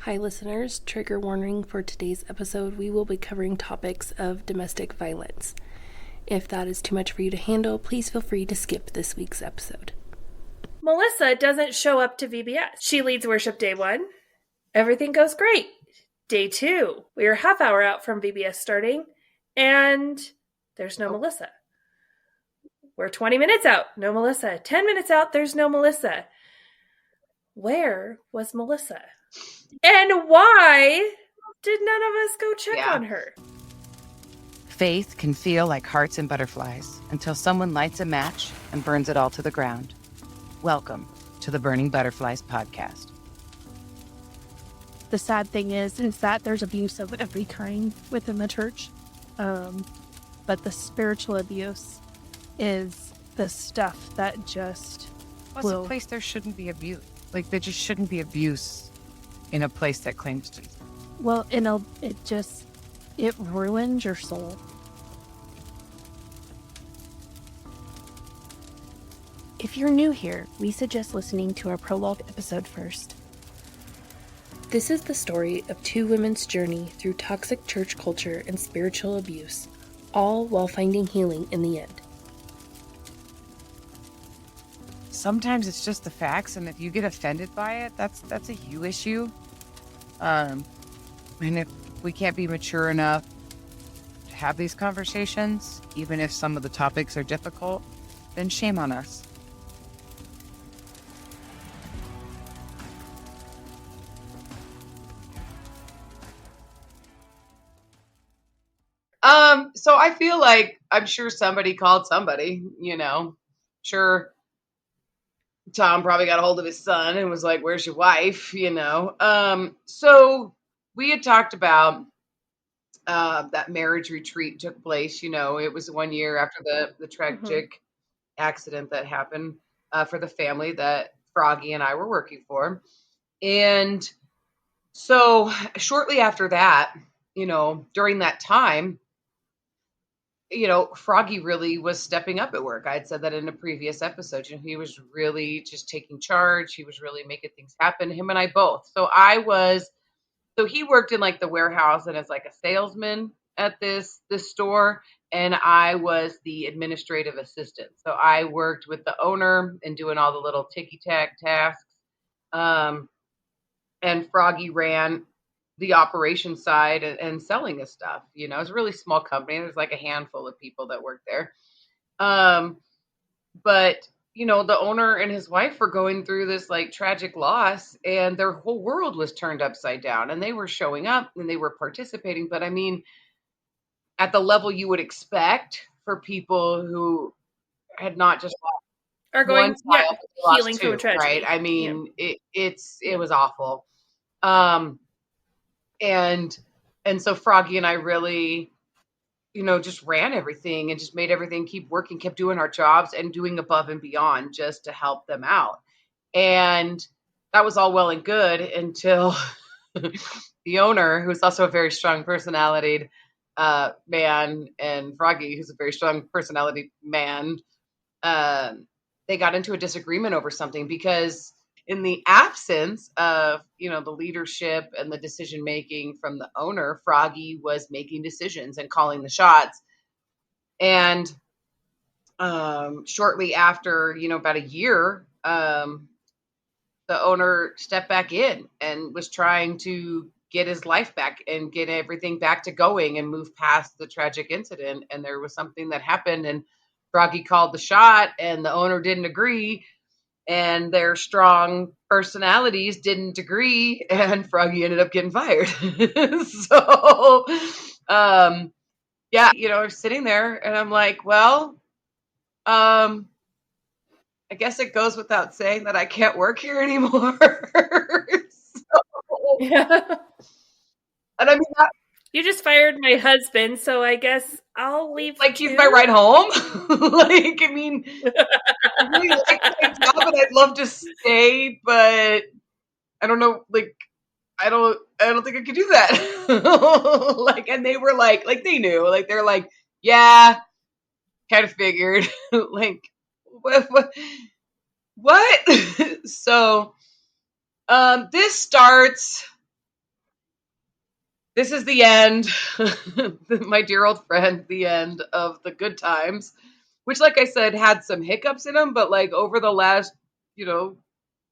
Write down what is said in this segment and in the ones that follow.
Hi listeners, trigger warning for today's episode. We will be covering topics of domestic violence. If that is too much for you to handle, please feel free to skip this week's episode. Melissa doesn't show up to VBS. She leads worship day 1. Everything goes great. Day 2, we are half hour out from VBS starting, and there's no Melissa. We're 20 minutes out, no Melissa. 10 minutes out, there's no Melissa. Where was Melissa? And why did none of us go check on her? Faith can feel like hearts and butterflies until someone lights a match and burns it all to the ground. Welcome to the Burning Butterflies podcast. The sad thing is that there's abuse of every kind within the church. But the spiritual abuse is the stuff that just What's a place there shouldn't be abuse? Like, there just shouldn't be abuse in a place that claims to. Well, it ruins your soul. If you're new here, we suggest listening to our prologue episode first. This is the story of two women's journey through toxic church culture and spiritual abuse, all while finding healing in the end. Sometimes it's just the facts, and if you get offended by it, that's a you issue. And if we can't be mature enough to have these conversations, even if some of the topics are difficult, then shame on us. So I feel like I'm sure somebody called somebody, Sure, Tom probably got a hold of his son and was like, "Where's your wife?" So we had talked about that marriage retreat took place. It was 1 year after the tragic accident that happened for the family that Froggy and I were working for. And so shortly after that, during that time, Froggy really was stepping up at work. I had said that in a previous episode. He was really just taking charge. He was really making things happen. Him and I both. So he worked in like the warehouse and as like a salesman at this store. And I was the administrative assistant. So I worked with the owner and doing all the little ticky-tack tasks. And Froggy ran the operation side and selling his stuff. It's a really small company. There's like a handful of people that work there. But the owner and his wife were going through this like tragic loss, and their whole world was turned upside down, and they were showing up and they were participating. But I mean, at the level you would expect for people who had not just are going healing from a tragedy, right? I mean, it was awful. And so Froggy and I really, just ran everything and just made everything keep working, kept doing our jobs and doing above and beyond just to help them out. And that was all well and good until the owner, who's also a very strong personality man, and Froggy, who's a very strong personality man, they got into a disagreement over something because in the absence of, the leadership and the decision making from the owner, Froggy was making decisions and calling the shots. And shortly after, about a year, the owner stepped back in and was trying to get his life back and get everything back to going and move past the tragic incident. And there was something that happened, and Froggy called the shot, and the owner didn't agree. And their strong personalities didn't agree, and Froggy ended up getting fired. So, I was sitting there, and I'm like, well, I guess it goes without saying that I can't work here anymore. And I mean, you just fired my husband, so I guess I'll leave. Like, he's my ride home. Like, I mean, I really like my job and I'd love to stay, but I don't know. Like, I don't think I could do that. Like, and they were like they knew. Like, they're like, yeah, kind of figured. Like, what? So, this starts this is the end. My dear old friend, the end of the good times, which, like I said, had some hiccups in them, but like over the last,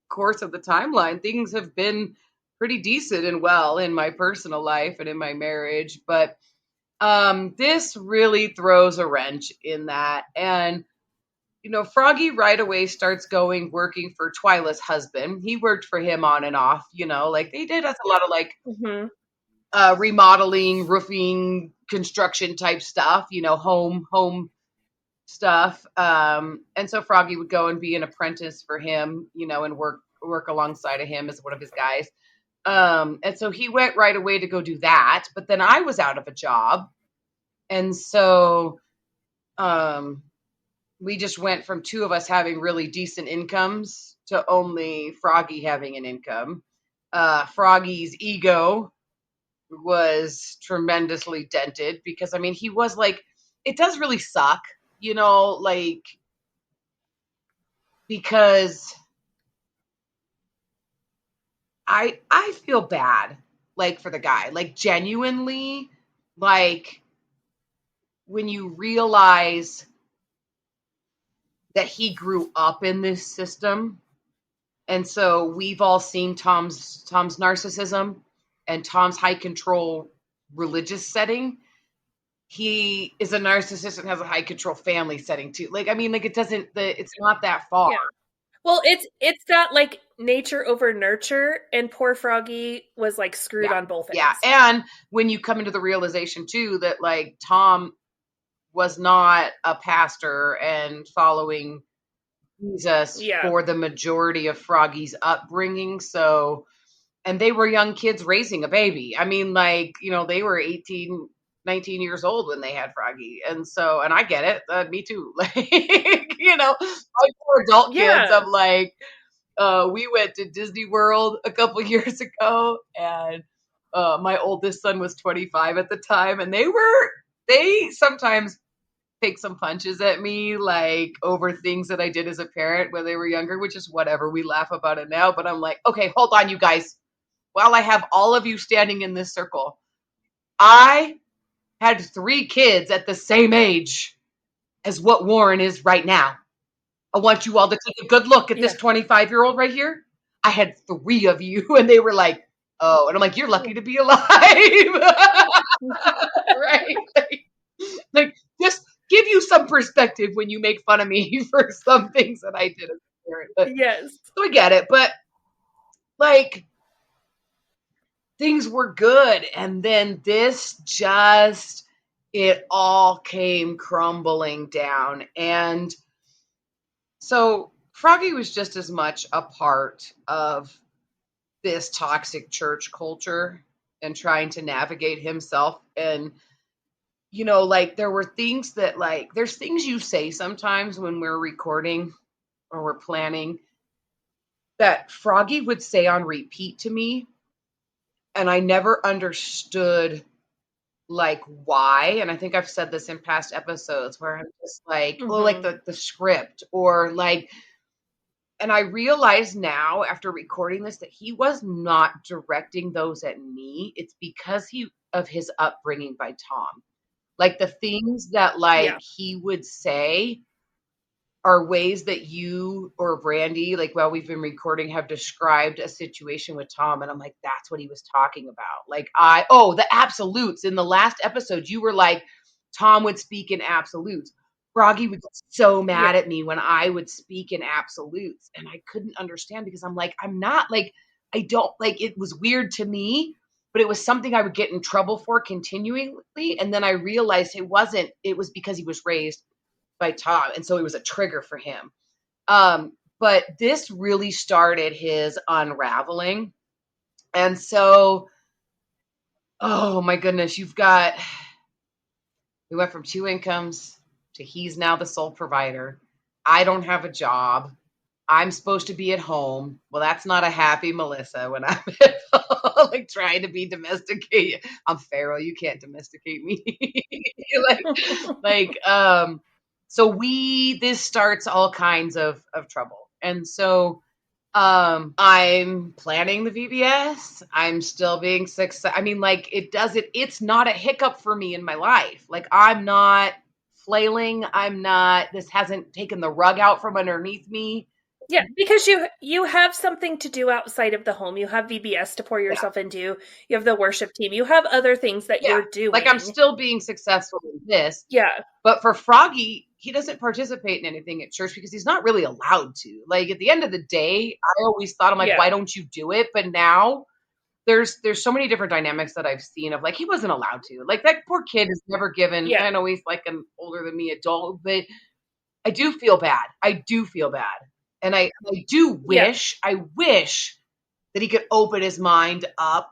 course of the timeline, things have been pretty decent and well in my personal life and in my marriage. But this really throws a wrench in that. And Froggy right away starts working for Twyla's husband. He worked for him on and off, like they did us a lot of like Mm-hmm. remodeling, roofing, construction type stuff, home stuff. And so Froggy would go and be an apprentice for him, and work alongside of him as one of his guys. And so he went right away to go do that. But then I was out of a job. And so we just went from two of us having really decent incomes to only Froggy having an income. Froggy's ego was tremendously dented because, I mean, he was like, it does really suck, like, because I feel bad, like, for the guy, like, genuinely, like, when you realize that he grew up in this system. And so we've all seen Tom's narcissism and Tom's high control religious setting. He is a narcissist and has a high control family setting too. Like, I mean, like it's not that far. Yeah. Well, it's that like nature over nurture, and poor Froggy was like screwed on both ends. Yeah, and when you come into the realization too that like Tom was not a pastor and following Jesus for the majority of Froggy's upbringing, so, and they were young kids raising a baby. I mean, like, they were 18, 19 years old when they had Froggy. And so, and I get it. Me too. Like, like for adult kids, I'm like, we went to Disney World a couple years ago, and my oldest son was 25 at the time, and they sometimes take some punches at me, like over things that I did as a parent when they were younger, which is whatever. We laugh about it now, but I'm like, okay, hold on, you guys. While I have all of you standing in this circle, I had 3 kids at the same age as what Warren is right now. I want you all to take a good look at this 25-year-old right here. I had 3 of you, and they were like, oh, and I'm like, you're lucky to be alive. Right? Like, just give you some perspective when you make fun of me for some things that I did as a parent. But, yes. So I get it, but like, things were good, and then it all came crumbling down. And so Froggy was just as much a part of this toxic church culture and trying to navigate himself. And like, there were things that, like, there's things you say sometimes when we're recording or we're planning that Froggy would say on repeat to me, and I never understood like why. And I think I've said this in past episodes where I'm just like, oh, like the script, or like, and I realize now after recording this that he was not directing those at me. It's because of his upbringing by Tom. Like, the things that like he would say are ways that you or Brandy, like, while we've been recording, have described a situation with Tom. And I'm like, that's what he was talking about. Like, the absolutes. In the last episode, you were like, Tom would speak in absolutes. Froggy would get so mad at me when I would speak in absolutes. And I couldn't understand, because I'm like, I'm not like, I don't like, it was weird to me, but it was something I would get in trouble for continually. And then I realized it was because he was raised by Tom, and so it was a trigger for him. But this really started his unraveling. And so, oh my goodness, we went from 2 incomes to he's now the sole provider. I don't have a job. I'm supposed to be at home. Well, that's not a happy Melissa when I'm at home, like, trying to be domesticated. I'm feral. You can't domesticate me. So this starts all kinds of trouble. And so I'm planning the VBS. I'm still being success. I mean, like, it's not a hiccup for me in my life. Like, I'm not flailing. This hasn't taken the rug out from underneath me. Yeah, because you have something to do outside of the home. You have VBS to pour yourself into. You have the worship team. You have other things that Yeah. you're doing. Like, I'm still being successful in this. Yeah. But for Froggy, he doesn't participate in anything at church because he's not really allowed to. Like, at the end of the day, I always thought, I'm like, Yeah. why don't you do it? But now there's so many different dynamics that I've seen of, like, he wasn't allowed to. Like, that poor kid is never given. Yeah. I know he's like an older than me adult, but I do feel bad. And I do wish, I wish that he could open his mind up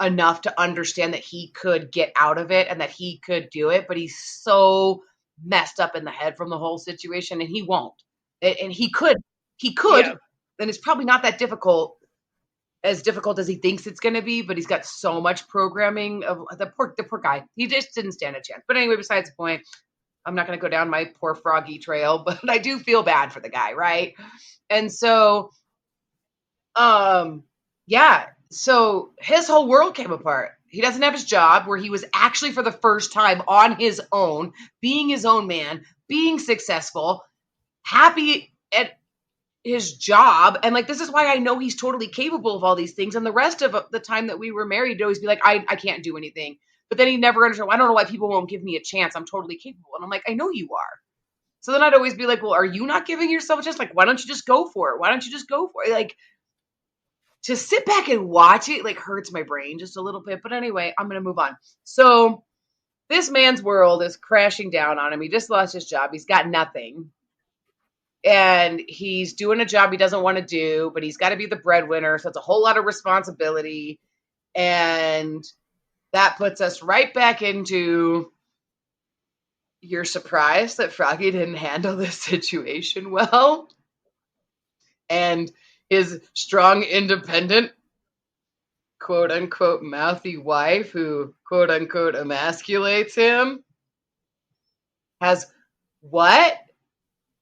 enough to understand that he could get out of it and that he could do it, but he's so messed up in the head from the whole situation, and he won't. And he could, Yeah. and it's probably not that difficult, as difficult as he thinks it's going to be, but he's got so much programming of the poor guy. He just didn't stand a chance. But anyway, besides the point, I'm not going to go down my poor Froggy trail, but I do feel bad for the guy, right? And so, yeah, so his whole world came apart. He doesn't have his job, where he was actually for the first time on his own, being his own man, being successful, happy at his job. And like, this is why I know he's totally capable of all these things. And the rest of the time that we were married, he'd always be like, I can't do anything. But then he never understood, I don't know why people won't give me a chance. I'm totally capable. And I'm like, I know you are. So then I'd always be like, well, are you not giving yourself a chance? Like, why don't you just go for it? Why don't you just go for it? Like, to sit back and watch it, like, hurts my brain just a little bit. But anyway, I'm going to move on. So this man's world is crashing down on him. He just lost his job. He's got nothing. And he's doing a job he doesn't want to do, but he's got to be the breadwinner. So it's a whole lot of responsibility. And that puts us right back into, you're surprised that Froggy didn't handle this situation well. And his strong, independent, quote unquote, mouthy wife, who quote unquote emasculates him, has what?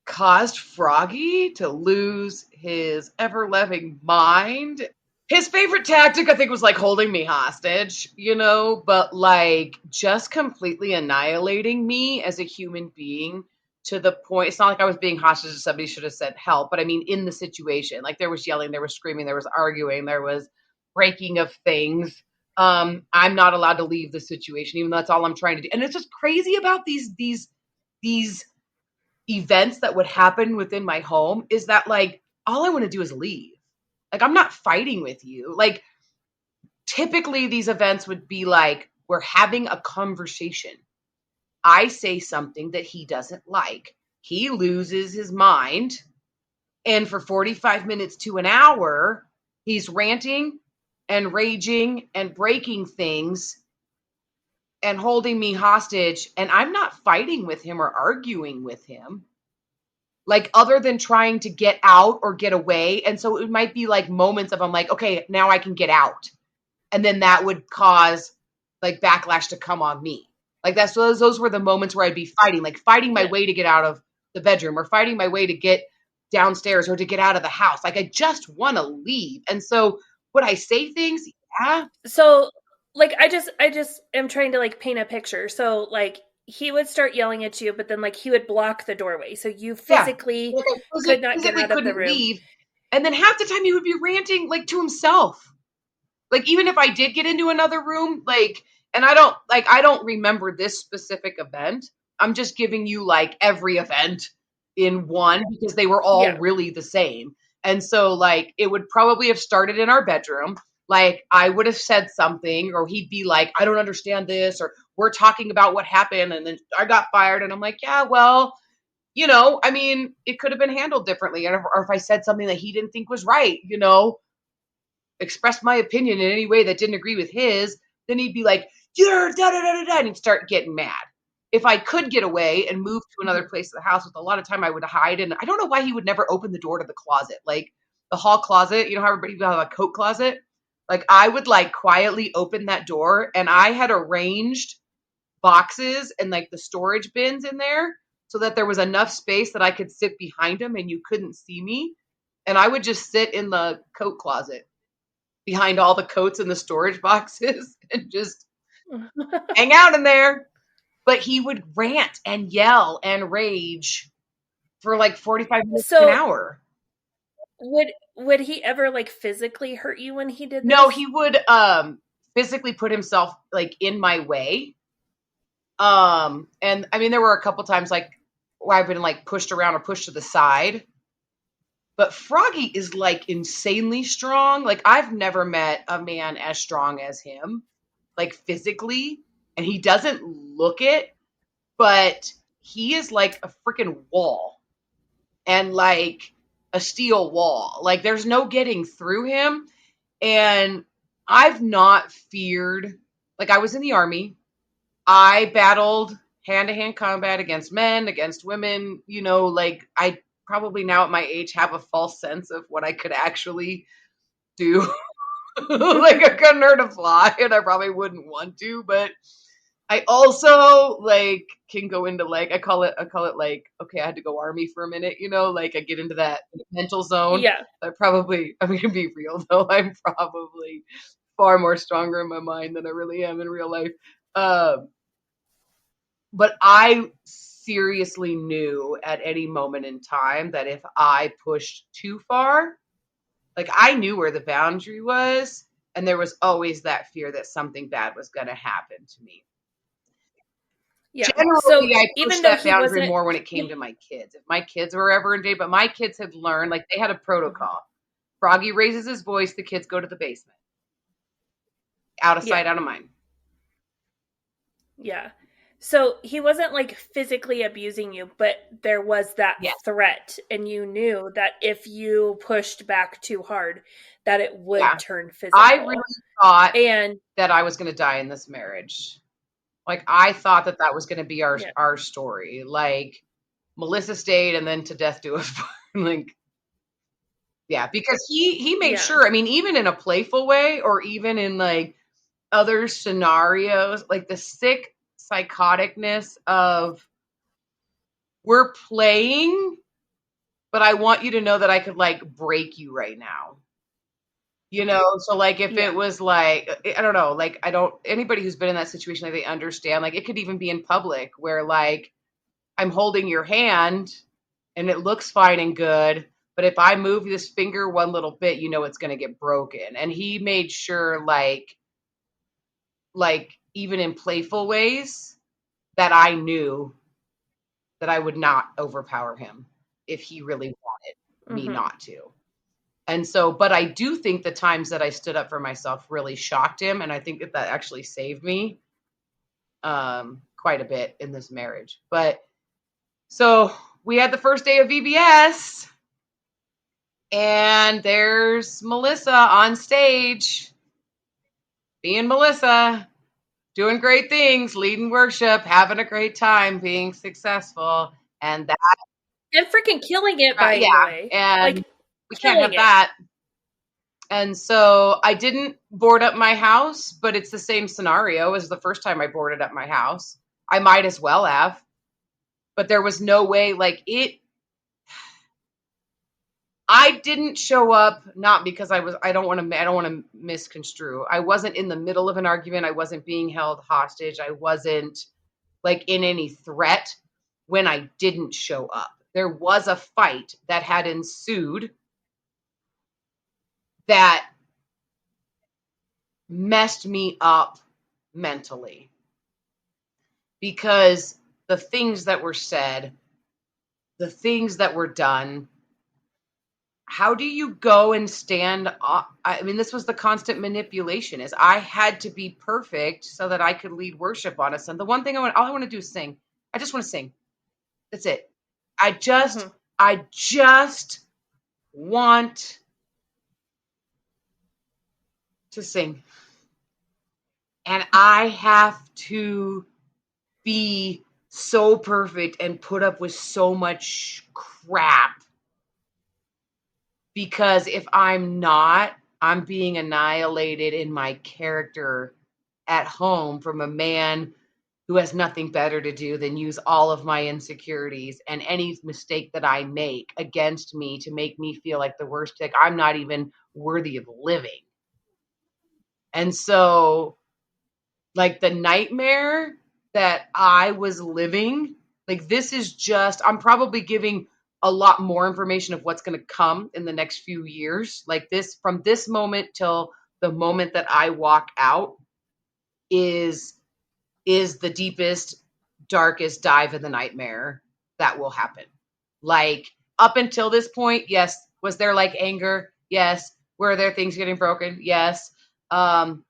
Caused Froggy to lose his ever-loving mind. His favorite tactic, I think, was like holding me hostage, but like just completely annihilating me as a human being, to the point, it's not like I was being hostage to somebody should have said help, but I mean, in the situation, like, there was yelling, there was screaming, there was arguing, there was breaking of things. I'm not allowed to leave the situation, even though that's all I'm trying to do. And it's just crazy about these events that would happen within my home, is that, like, all I want to do is leave. Like, I'm not fighting with you. Like, typically these events would be like, we're having a conversation. I say something that he doesn't like. He loses his mind. And for 45 minutes to an hour, he's ranting and raging and breaking things and holding me hostage. And I'm not fighting with him or arguing with him, like, other than trying to get out or get away. And so it might be like moments of, I'm like, okay, now I can get out. And then that would cause like backlash to come on me. Like, those were the moments where I'd be fighting, like fighting my way to get out of the bedroom, or fighting my way to get downstairs, or to get out of the house. Like, I just want to leave. And so would I say things? Yeah. So like, I just am trying to like paint a picture. So like, he would start yelling at you, but then like he would block the doorway, so you physically could not get out of the room. Leave. And then half the time he would be ranting like to himself. Like, even if I did get into another room, like, and I don't remember this specific event. I'm just giving you like every event in one, because they were all really the same. And so like, it would probably have started in our bedroom. Like, I would have said something, or he'd be like, I don't understand this, or we're talking about what happened, and then I got fired. And I'm like, yeah, well, I mean, it could have been handled differently. Or if I said something that he didn't think was right, expressed my opinion in any way that didn't agree with his, then he'd be like, you're da da da da da, and he'd start getting mad. If I could get away and move to another place of the house, with a lot of time I would hide. And I don't know why he would never open the door to the closet, like the hall closet. How everybody would have a coat closet? Like, I would like quietly open that door, and I had arranged boxes and like the storage bins in there so that there was enough space that I could sit behind him and you couldn't see me. And I would just sit in the coat closet behind all the coats in the storage boxes and just hang out in there. But he would rant and yell and rage for like 45 minutes to an So hour. would he ever like physically hurt you when he did this? No, he would physically put himself like in my way. And I mean, there were a couple times like where I've been like pushed around or pushed to the side. But Froggy is like insanely strong. Like I've never met a man as strong as him, like physically, and he doesn't look it, but he is like a freaking wall, and like a steel wall. Like there's no getting through him. And I've not feared, like I was in the army. I battled hand-to-hand combat against men, against women, you know, like I probably now at my age have a false sense of what I could actually do. Like I couldn't hurt a fly and I probably wouldn't want to, but I also like can go into like I call it like, okay, I had to go army for a minute, you know, like I get into that mental zone. Yeah. I'm gonna be real though, I'm probably far more stronger in my mind than I really am in real life. But I seriously knew at any moment in time that if I pushed too far, like I knew where the boundary was, and there was always that fear that something bad was going to happen to me. Yeah. So Generally, I even pushed though that he boundary wasn't more when it came to my kids. If my kids were ever in danger, but my kids had learned, like they had a protocol. Froggy raises his voice, the kids go to the basement. Out of sight, Yeah. out of mind. Yeah. So he wasn't like physically abusing you, but there was that Yes. threat, and you knew that if you pushed back too hard, that it would Yeah. turn physical. I really thought and that I was going to die in this marriage. Like I thought that that was going to be our Yeah. our story. Like Melissa stayed, and then to death do us part. Like, yeah, because he made Yeah. sure. I mean, even in a playful way, or even in like other scenarios, like the sick psychoticness of we're playing, but I want you to know that I could like break you right now. You know, so like if Yeah. it was like I don't know, like I don't anybody who's been in that situation, like they understand. Like it could even be in public where like I'm holding your hand and it looks fine and good, but if I move this finger one little bit, you know it's going to get broken. And he made sure like even in playful ways that I knew that I would not overpower him if he really wanted me not to. And so, but I do think the times that I stood up for myself really shocked him, and I think that that actually saved me quite a bit in this marriage. But so we had the first day of VBS, and there's Melissa on stage, being Melissa, doing great things, leading worship, having a great time, being successful, and that And freaking killing it, by the way. and Like we can't have killing it. that. And so I didn't board up my house, but it's the same scenario as the first time I boarded up my house. I might as well have, but there was no way. Like it, I didn't show up not because I don't want to misconstrue. I wasn't in the middle of an argument. I wasn't being held hostage. I wasn't like in any threat when I didn't show up. There was a fight that had ensued that messed me up mentally because the things that were said, the things that were done, how do you go and stand up? I mean, this was the constant manipulation is I had to be perfect so that I could lead worship on us. And the one thing all I want to do is sing. I just want to sing. That's it. I just want to sing. And I have to be so perfect and put up with so much crap. Because if I'm not, I'm being annihilated in my character at home from a man who has nothing better to do than use all of my insecurities and any mistake that I make against me to make me feel like the worst, like I'm not even worthy of living. And so, like, the nightmare that I was living, like, this is just, I'm probably giving a lot more information of what's going to come in the next few years. Like, this, from this moment till the moment that I walk out, is the deepest, darkest dive in the nightmare that will happen. Like, up until this point, yes. Was there like anger? Yes. Were there things getting broken? Yes. And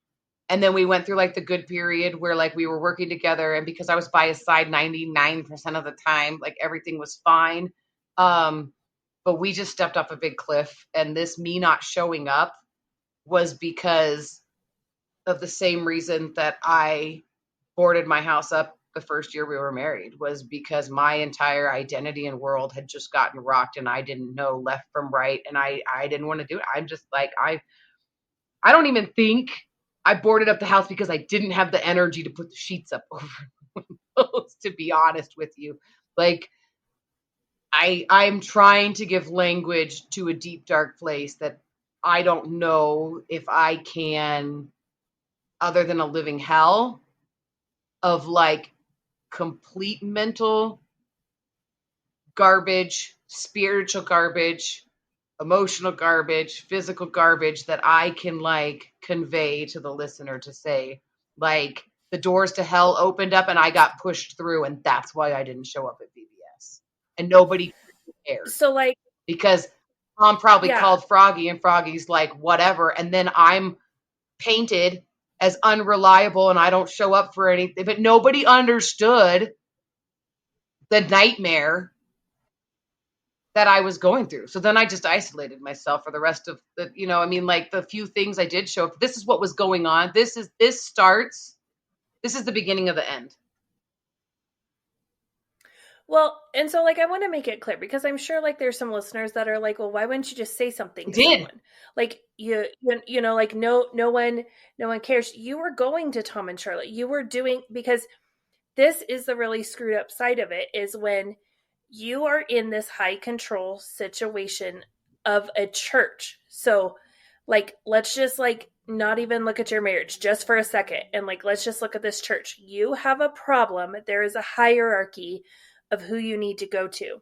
then we went through like the good period where like we were working together, and because I was by his side 99% of the time, like everything was fine. But we just stepped off a big cliff, and this me not showing up was because of the same reason that I boarded my house up the first year we were married, was because my entire identity and world had just gotten rocked, and I didn't know left from right, and I didn't want to do it. I'm just like, I don't even think I boarded up the house because I didn't have the energy to put the sheets up over those, to be honest with you. Like, I'm trying to give language to a deep, dark place that I don't know if I can, other than a living hell of like complete mental garbage, spiritual garbage, emotional garbage, physical garbage, that I can like convey to the listener to say, like, the doors to hell opened up and I got pushed through, and that's why I didn't show up at VBS. And nobody cared. So, like, Because Tom probably Yeah. called Froggy, and Froggy's like, whatever. And then I'm painted as unreliable and I don't show up for anything. But nobody understood the nightmare that I was going through. So then I just isolated myself for the rest of the, I mean, like the few things I did show up. This is what was going on. This is the beginning of the end. Well, and so like I want to make it clear, because I'm sure like there's some listeners that are like, well, why wouldn't you just say something to someone? Like you know, like no one cares. You were going to Tom and Charlotte. You were doing, because this is the really screwed up side of it, is when you are in this high control situation of a church. So like, let's just like not even look at your marriage just for a second. And like, let's just look at this church. You have a problem. There is a hierarchy of who you need to go to.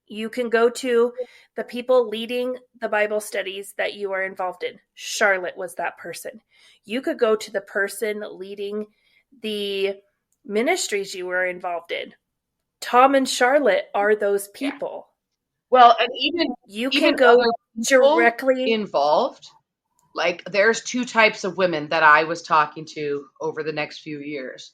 You can go to the people leading the Bible studies that you are involved in. Charlotte was that person. You could go to the person leading the ministries you were involved in. Tom and Charlotte are those people. Well, and even you can go directly involved. Like, there's two types of women that I was talking to over the next few years.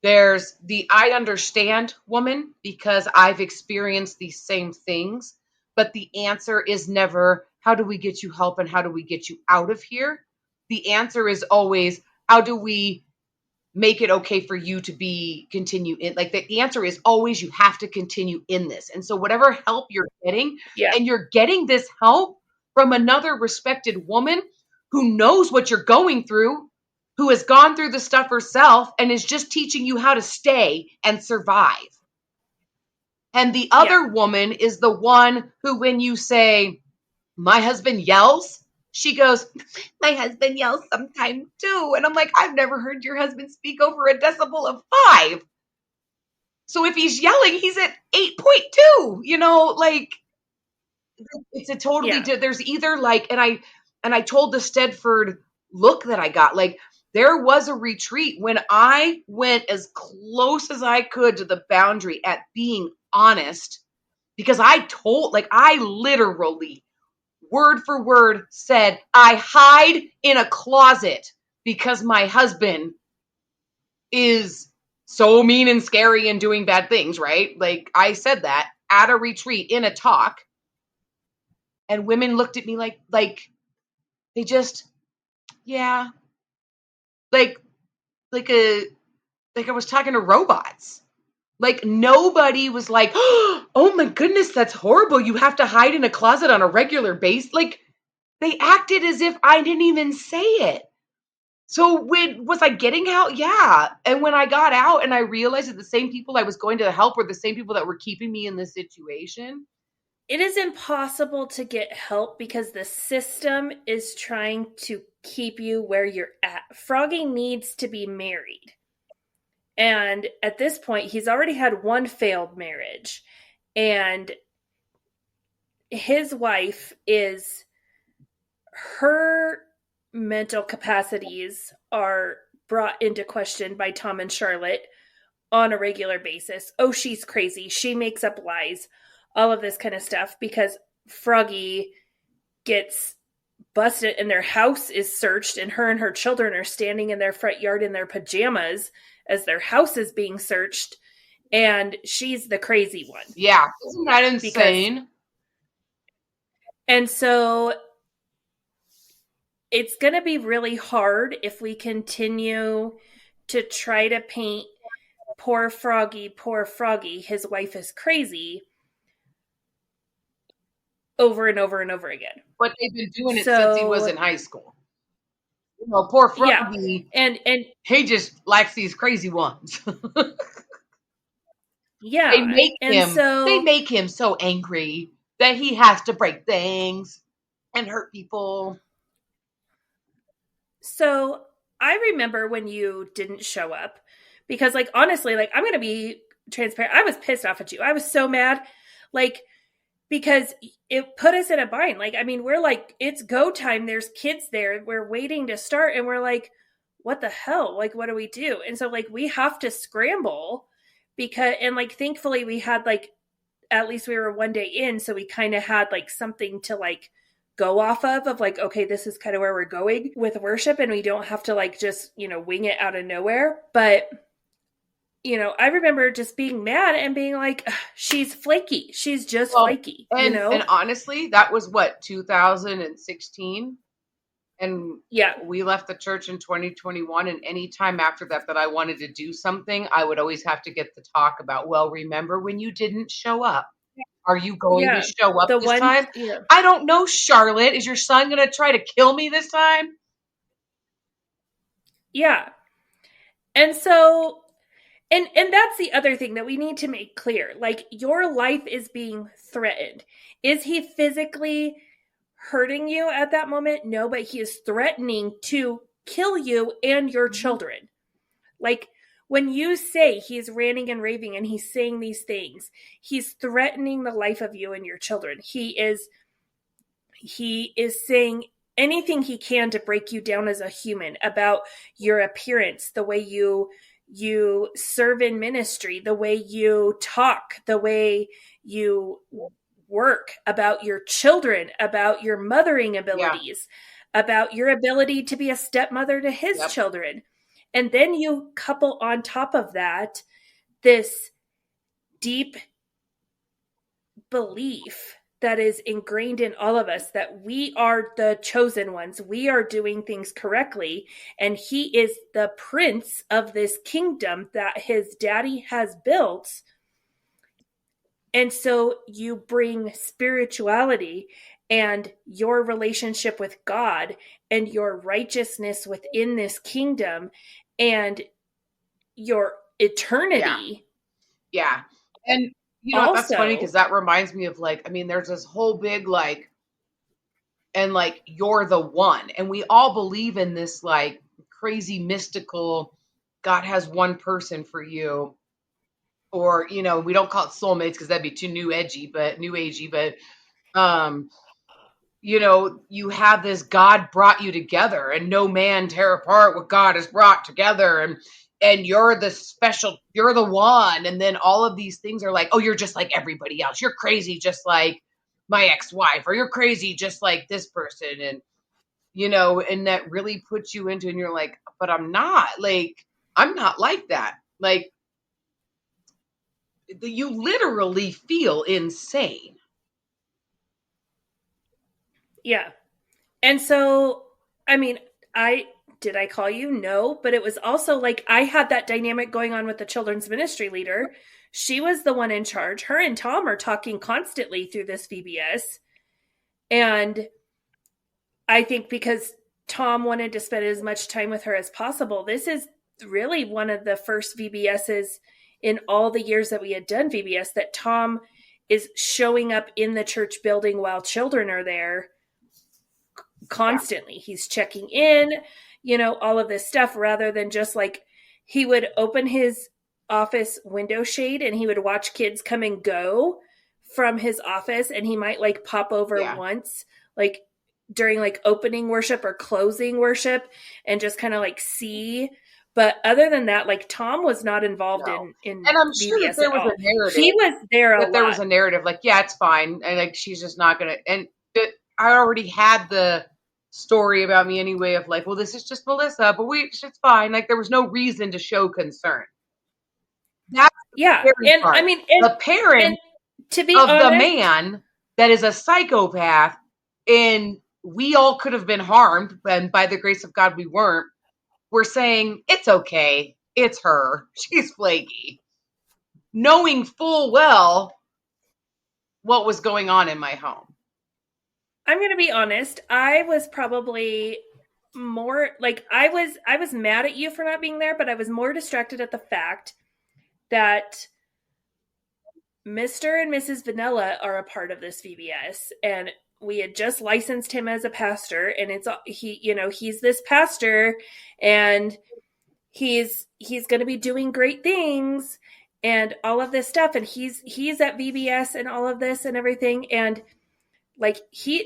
There's the I understand woman, because I've experienced these same things, but the answer is never, how do we get you help and how do we get you out of here? The answer is always, how do we make it okay for you to continue in, like, the answer is always, you have to continue in this. And so whatever help you're getting, and you're getting this help from another respected woman who knows what you're going through, who has gone through the stuff herself and is just teaching you how to stay and survive. And the other woman is the one who, when you say, my husband yells, she goes, my husband yells sometimes too. And I'm like, I've never heard your husband speak over a decibel of 5. So if he's yelling, he's at 8.2, like, it's a totally, there's either like, and I told the Stedford look that I got, like, there was a retreat when I went as close as I could to the boundary at being honest, because I literally, word for word, said, I hide in a closet because my husband is so mean and scary and doing bad things, right? Like, I said that at a retreat in a talk, and women looked at me like they just, like I was talking to robots. Like, nobody was like, oh my goodness, that's horrible. You have to hide in a closet on a regular basis. Like, they acted as if I didn't even say it. So when was I getting out? Yeah. And when I got out and I realized that the same people I was going to help were the same people that were keeping me in this situation. It is impossible to get help because the system is trying to keep you where you're at. Froggy needs to be married. And at this point, he's already had one failed marriage. And his wife is, her mental capacities are brought into question by Tom and Charlotte on a regular basis. Oh, she's crazy. She makes up lies. All of this kind of stuff because Froggy gets busted and their house is searched and her children are standing in their front yard in their pajamas as their house is being searched and she's the crazy one. Yeah. Isn't that insane? And so it's going to be really hard if we continue to try to paint poor Froggy, his wife is crazy over and over and over again. But they've been doing it since he was in high school. You know, poor Froggy. Yeah. And he just likes these crazy ones. Yeah. They make him so angry that he has to break things and hurt people. So I remember when you didn't show up because, like, honestly, like, I'm going to be transparent. I was pissed off at you. I was so mad, like, because it put us in a bind. Like, I mean, we're like, it's go time. There's kids there. We're waiting to start. And we're like, what the hell? Like, what do we do? And so, like, we have to scramble because, and like, thankfully we had like, at least we were one day in. So we kind of had like something to like go off of like, okay, this is kind of where we're going with worship. And we don't have to like, just, you know, wing it out of nowhere. But, you know, I remember just being mad and being like, she's flaky. She's just flaky. And, you know? And honestly, that was what, 2016? And yeah, we left the church in 2021. And any time after that I wanted to do something, I would always have to get the talk about, well, remember when you didn't show up? Are you going to show up this time? Yeah. I don't know, Charlotte. Is your son going to try to kill me this time? Yeah. And so, and that's the other thing that we need to make clear. Like, your life is being threatened. Is he physically hurting you at that moment? No, but he is threatening to kill you and your children. Like, when you say he's ranting and raving and he's saying these things, he's threatening the life of you and your children. He is saying anything he can to break you down as a human, about your appearance, the way you serve in ministry, the way you talk, the way you work, about your children, about your mothering abilities, about your ability to be a stepmother to his children. And then you couple on top of that this deep belief that is ingrained in all of us that we are the chosen ones. We are doing things correctly. And he is the prince of this kingdom that his daddy has built. And so you bring spirituality and your relationship with God and your righteousness within this kingdom and your eternity. Yeah. And you know, that's funny because that reminds me of like, I mean, there's this whole big like, and like, you're the one. And we all believe in this like crazy mystical, God has one person for you. Or, you know, we don't call it soulmates because that'd be too new agey, but you know, you have this God brought you together and no man tear apart what God has brought together. And you're the special, you're the one. And then all of these things are like, oh, you're just like everybody else. You're crazy just like my ex-wife, or you're crazy just like this person. And, you know, and that really puts you into, and you're like, but I'm not like that. Like, you literally feel insane. Yeah. And so, I mean, did I call you? No, but it was also like I had that dynamic going on with the children's ministry leader. She was the one in charge. Her and Tom are talking constantly through this VBS. And I think because Tom wanted to spend as much time with her as possible. This is really one of the first VBSs in all the years that we had done VBS that Tom is showing up in the church building while children are there constantly. He's checking in, all of this stuff, rather than just like he would open his office window shade and he would watch kids come and go from his office, and he might like pop over once, like during like opening worship or closing worship, and just kind of like see. But other than that, like Tom was not involved in and I'm sure VBS that there at was all. a narrative. He was there a that there lot. was a narrative like, yeah, it's fine, and like she's just not gonna. And I already had the story about me anyway of like, well, this is just Melissa, but it's fine. Like there was no reason to show concern. That's Yeah, the scary and part. I mean, the parent to be of honest, the man that is a psychopath, and we all could have been harmed, and by the grace of God, we weren't. We're saying it's okay. It's her. She's flaky, knowing full well what was going on in my home. I'm going to be honest. I was probably more like I was mad at you for not being there, but I was more distracted at the fact that Mr. and Mrs. Vanilla are a part of this VBS, and we had just licensed him as a pastor, and he's this pastor, and he's going to be doing great things and all of this stuff, and he's at VBS and all of this and everything, and like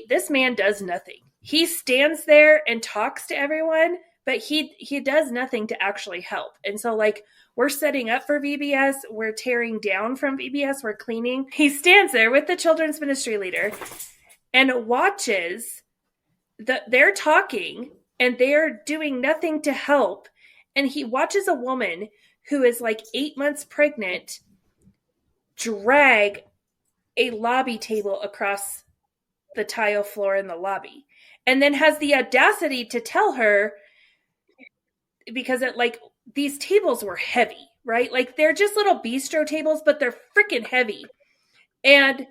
this man does nothing. He stands there and talks to everyone, but he does nothing to actually help. And so like we're setting up for VBS, we're tearing down from VBS, we're cleaning. He stands there with the children's ministry leader and watches they're talking and they're doing nothing to help. And he watches a woman who is like 8 months pregnant drag a lobby table across the tile floor in the lobby, and then has the audacity to tell her, because it like these tables were heavy, right? Like they're just little bistro tables, but they're freaking heavy. And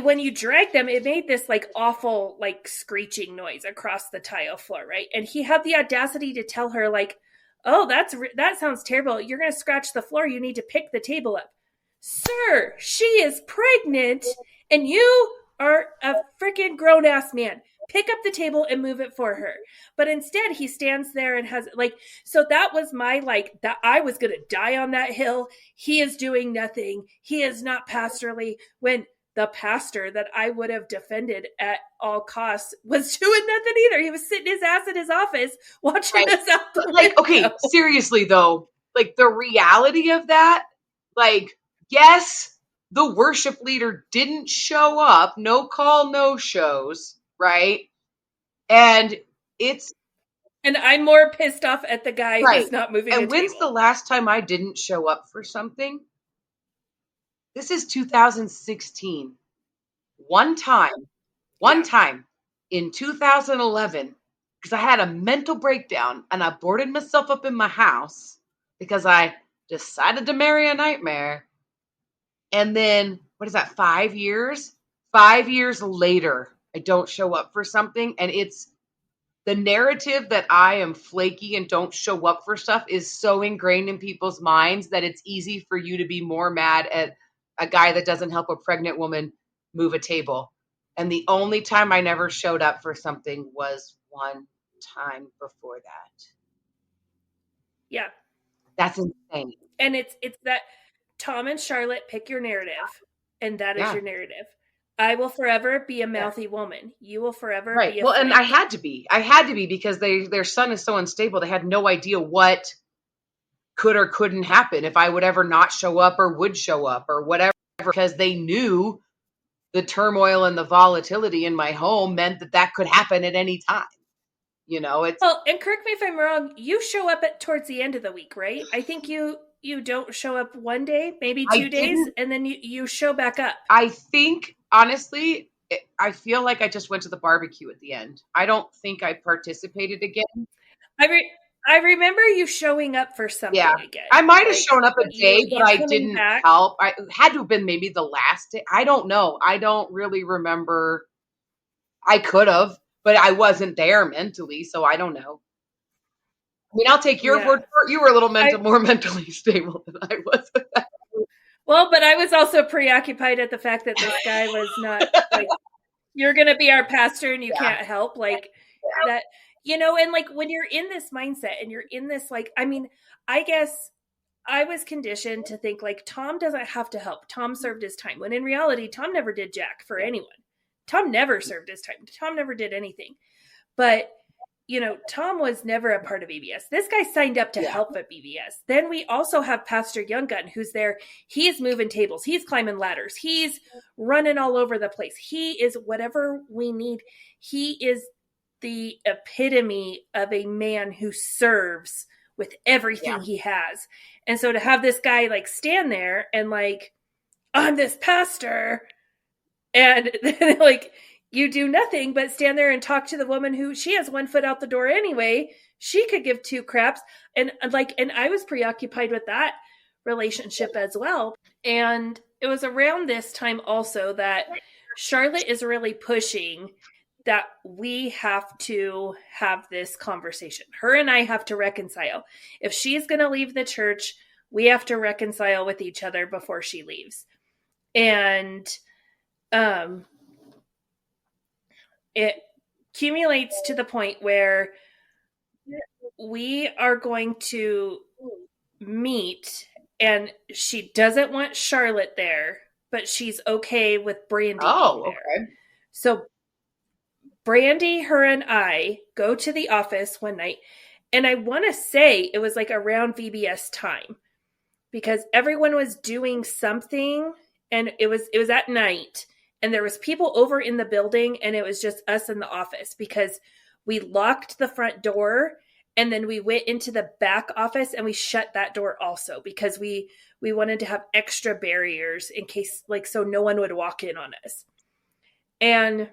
when you drag them, it made this like awful like screeching noise across the tile floor, right? And he had the audacity to tell her like, oh, that sounds terrible. You're going to scratch the floor. You need to pick the table up. Sir, she is pregnant and you are a freaking grown-ass man. Pick up the table and move it for her. But instead he stands there and has like, so that was my like, that I was going to die on that hill. He is doing nothing. He is not pastorly, when the pastor that I would have defended at all costs was doing nothing either. He was sitting his ass in his office watching us out the like, window. Okay, seriously though, like the reality of that, like, yes, the worship leader didn't show up, no call, no shows, right? And I'm more pissed off at the guy right. who's not moving. And when's the last time I didn't show up for something? This is 2016. One time in 2011, because I had a mental breakdown and I boarded myself up in my house because I decided to marry a nightmare. And then, what is that, 5 years? 5 years later, I don't show up for something. And it's the narrative that I am flaky and don't show up for stuff is so ingrained in people's minds that it's easy for you to be more mad at a guy that doesn't help a pregnant woman move a table. And the only time I never showed up for something was one time before that. Yeah. That's insane. And it's that Tom and Charlotte pick your narrative, and that is your narrative. I will forever be a mouthy woman. You will forever be a and I had to be because their son is so unstable. They had no idea what could or couldn't happen if I would ever not show up or would show up or whatever, because they knew the turmoil and the volatility in my home meant that could happen at any time. It's well, and correct me if I'm wrong, you show up towards the end of the week, right? I think you don't show up one day, maybe 2 days, and then you show back up. I think, honestly, I feel like I just went to the barbecue at the end. I don't think I participated again. I remember you showing up for something again. I might have shown up a day, but I didn't help. I had to have been maybe the last day. I don't know. I don't really remember. I could have. but I wasn't there mentally, so I don't know. I mean, I'll take your word for it. You were a little more mentally stable than I was. Well, but I was also preoccupied at the fact that this guy was not like, you're going to be our pastor and you can't help, like that, and like when you're in this mindset and you're in this, like, I mean, I guess I was conditioned to think like Tom doesn't have to help. Tom served his time, when in reality, Tom never did jack for anyone. Tom never served his time. Tom never did anything. But Tom was never a part of VBS. This guy signed up to help at VBS. Then we also have Pastor Younggun, who's there. He's moving tables. He's climbing ladders. He's running all over the place. He is whatever we need. He is the epitome of a man who serves with everything he has. And so to have this guy like stand there and like, I'm this pastor, and then like, you do nothing but stand there and talk to the woman who she has one foot out the door anyway. She could give two craps. And I was preoccupied with that relationship as well. And it was around this time also that Charlotte is really pushing that we have to have this conversation. Her and I have to reconcile. If she's going to leave the church, we have to reconcile with each other before she leaves. And, it accumulates to the point where we are going to meet, and she doesn't want Charlotte there, but she's okay with Brandy being there. Okay. So Brandy, her, and I go to the office one night, and I want to say it was like around VBS time because everyone was doing something, and it was at night. And there was people over in the building, and it was just us in the office because we locked the front door, and then we went into the back office and we shut that door also because we wanted to have extra barriers in case, like, so no one would walk in on us. And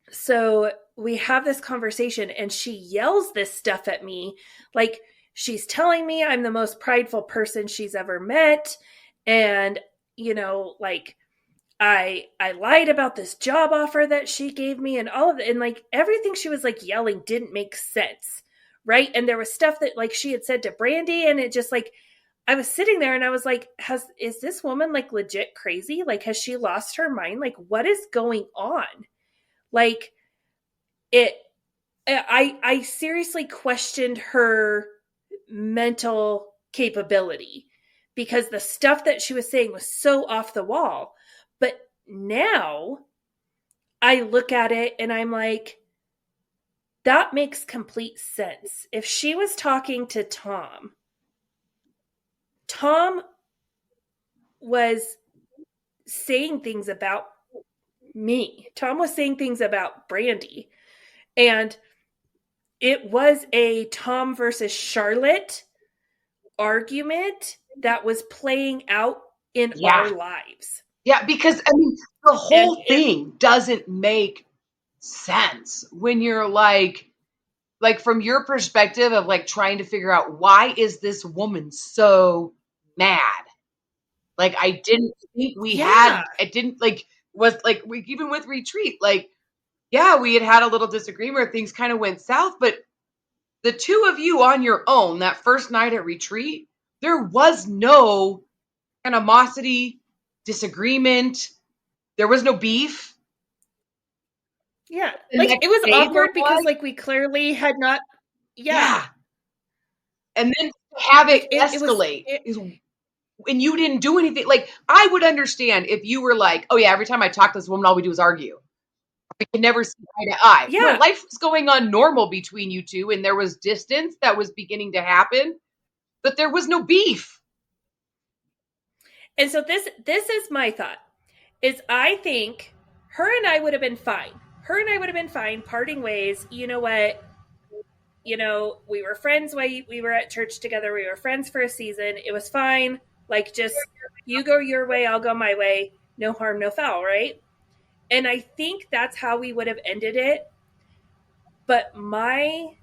so we have this conversation, and she yells this stuff at me. Like, she's telling me I'm the most prideful person she's ever met. And, like, I lied about this job offer that she gave me and all of it. And like everything she was like yelling didn't make sense. Right. And there was stuff that like she had said to Brandy, and it just like, I was sitting there and I was like, is this woman like legit crazy? Like, has she lost her mind? Like, what is going on? Like I seriously questioned her mental capability because the stuff that she was saying was so off the wall. But now I look at it and I'm like, that makes complete sense. If she was talking to Tom was saying things about me. Tom was saying things about Brandy. And it was a Tom versus Charlotte argument that was playing out in our lives. Yeah, because I mean, the whole thing doesn't make sense when you're like from your perspective of like trying to figure out why is this woman so mad? Like, I didn't think we had, I didn't like, was like, we even with retreat, like, yeah, we had a little disagreement where things kind of went south, but the two of you on your own, that first night at retreat, there was no animosity, disagreement. There was no beef. Yeah. Like it was awkward because like we clearly had not. Yeah. And then to have it escalate and you didn't do anything. Like, I would understand if you were like, oh yeah, every time I talk to this woman, all we do is argue. We can never see eye to eye. Yeah. No, life was going on normal between you two, and there was distance that was beginning to happen, but there was no beef. And so this is my thought, is I think her and I would have been fine. Her and I would have been fine, parting ways. You know what? We were friends while we were at church together. We were friends for a season. It was fine. Like, just you go your way, I'll go my way. No harm, no foul, right? And I think that's how we would have ended it. But my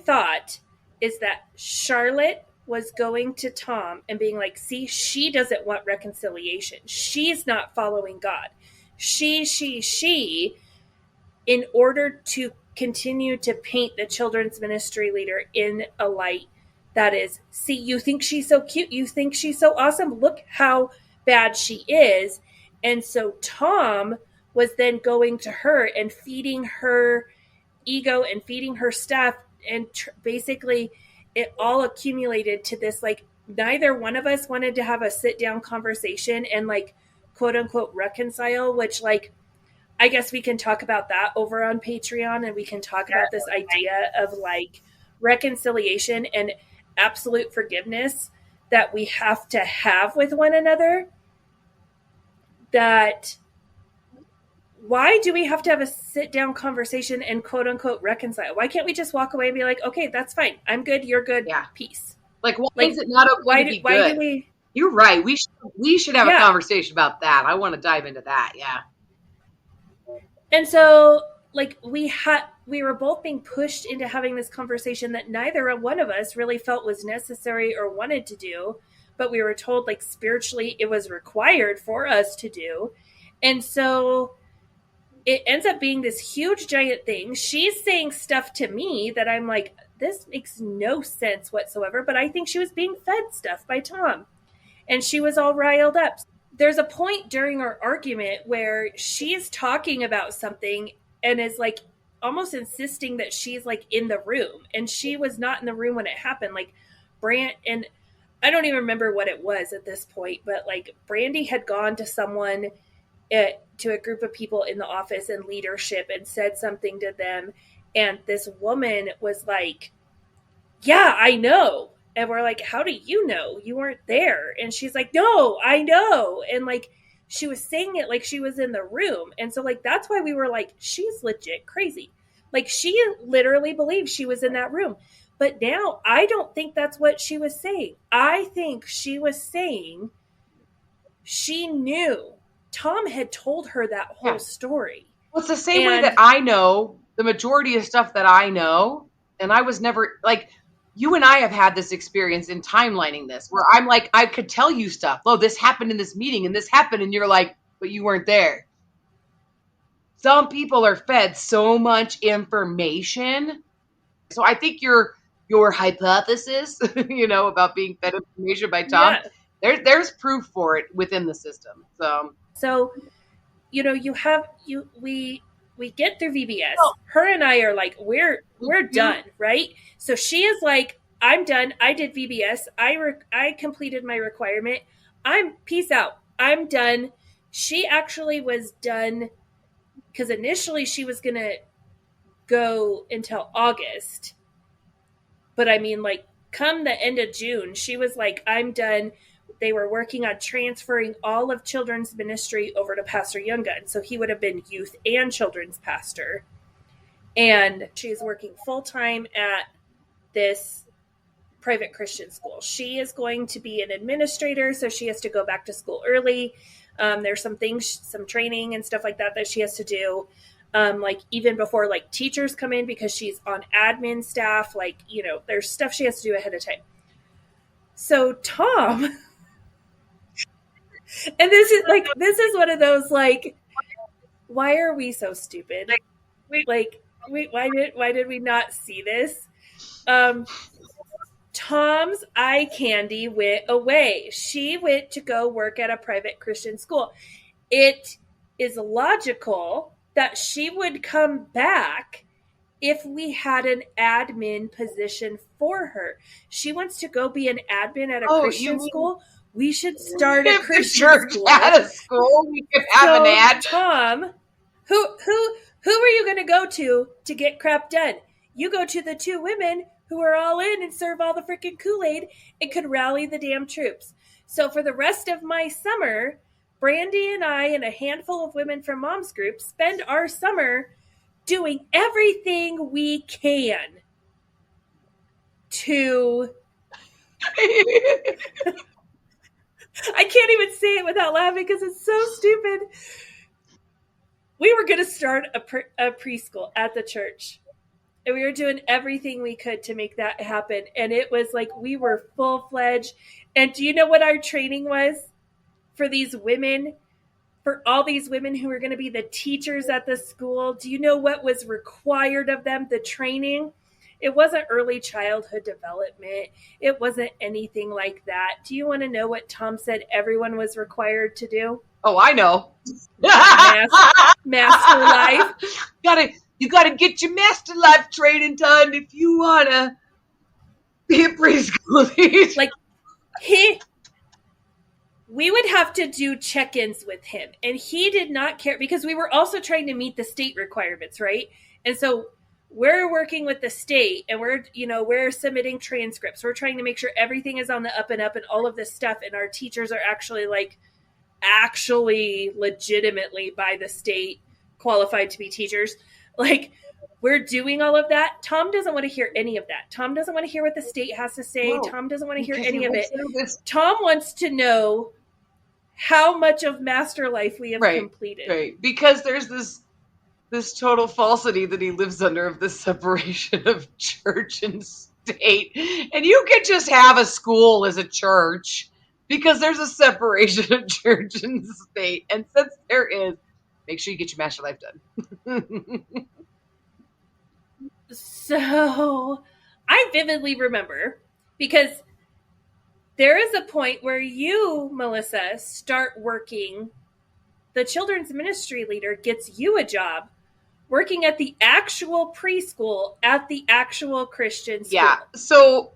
thought is that Charlotte was going to Tom and being like, see, she doesn't want reconciliation. She's not following God. She in order to continue to paint the children's ministry leader in a light that is, see, you think she's so cute, you think she's so awesome, look how bad she is. And so Tom was then going to her and feeding her ego and feeding her stuff, and basically it all accumulated to this, like, neither one of us wanted to have a sit down conversation and, like, quote unquote reconcile, which, like, I guess we can talk about that over on Patreon, and we can talk about this idea of, like, reconciliation and absolute forgiveness that we have to have with one another. That why do we have to have a sit down conversation and quote unquote reconcile? Why can't we just walk away and be like, okay, that's fine, I'm good, you're good, peace? Like, why is it not okay to be why good? do we? You're right. We should have a conversation about that. I want to dive into that. Yeah. And so, like, we were both being pushed into having this conversation that neither one of us really felt was necessary or wanted to do, but we were told, like, spiritually it was required for us to do. And so it ends up being this huge giant thing. She's saying stuff to me that I'm like, this makes no sense whatsoever, but I think she was being fed stuff by Tom, and she was all riled up. There's a point during our argument where she's talking about something and is, like, almost insisting that she's, like, in the room, and she was not in the room when it happened. Like, Brant, and I don't even remember what it was at this point, but, like, Brandy had gone to someone, to a group of people in the office and leadership, and said something to them, and this woman was like, yeah, I know. And we're like, how do you know? You weren't there. And she's like, no, I know. And, like, she was saying it like she was in the room. And so, like, that's why we were like, she's legit crazy. Like, she literally believed she was in that room. But now I don't think that's what she was saying. I think she was saying she knew Tom had told her that whole story. Well, it's the same way that I know the majority of stuff that I know. And I was never, like, you and I have had this experience in timelining this, where I'm like, I could tell you stuff. Oh, this happened in this meeting and this happened. And you're like, but you weren't there. Some people are fed so much information. So I think your hypothesis, about being fed information by Tom, there's proof for it within the system. So, we get through VBS. Her and I are like, we're done, right? So she is like, I'm done. I did VBS. I completed my requirement. Peace out. I'm done. She actually was done because initially she was going to go until August. But I mean, like, come the end of June, she was like, I'm done. They were working on transferring all of children's ministry over to Pastor Youngun. So he would have been youth and children's pastor. And she's working full-time at this private Christian school. She is going to be an administrator, so she has to go back to school early. There's some things, some training and stuff like that she has to do. Like, even before, like, teachers come in, because she's on admin staff, like, there's stuff she has to do ahead of time. So Tom, and this is one of those, like, why are we so stupid? Why did we not see this? Tom's eye candy went away. She went to go work at a private Christian school. It is logical that she would come back if we had an admin position for her. She wants to go be an admin at a Christian school. We should start a Christian school. At a school, we could have an ad. Tom, who are you going to go to get crap done? You go to the two women who are all in and serve all the freaking Kool-Aid and could rally the damn troops. So for the rest of my summer, Brandy and I and a handful of women from Mom's Group spend our summer doing everything we can to... I can't even say it without laughing because it's so stupid. We were going to start a preschool at the church. And we were doing everything we could to make that happen. And it was like we were full-fledged. And do you know what our training was for these women for all these women who were going to be the teachers at the school. Do you know what was required of them? The training. It wasn't early childhood development. It wasn't anything like that. Do you want to know what Tom said everyone was required to do? Oh, I know. Master life. You gotta get your master life training done if you wanna be a preschool teacher. Like we would have to do check-ins with him, and he did not care, because we were also trying to meet the state requirements, right? And so we're working with the state, and we're submitting transcripts. We're trying to make sure everything is on the up and up and all of this stuff, and our teachers are actually legitimately by the state qualified to be teachers. Like, we're doing all of that. Tom doesn't want to hear any of that. Tom doesn't want to hear what the state has to say. No, Tom doesn't want to hear any of it. This. Tom wants to know how much of Master Life we have completed. Right, because there's this total falsity that he lives under of the separation of church and state. And you could just have a school as a church, because there's a separation of church and state. And since there is, make sure you get your Master Life done. So I vividly remember, because there is a point where you, Melissa, start working. The children's ministry leader gets you a job working at the actual preschool at the actual Christian school. Yeah. So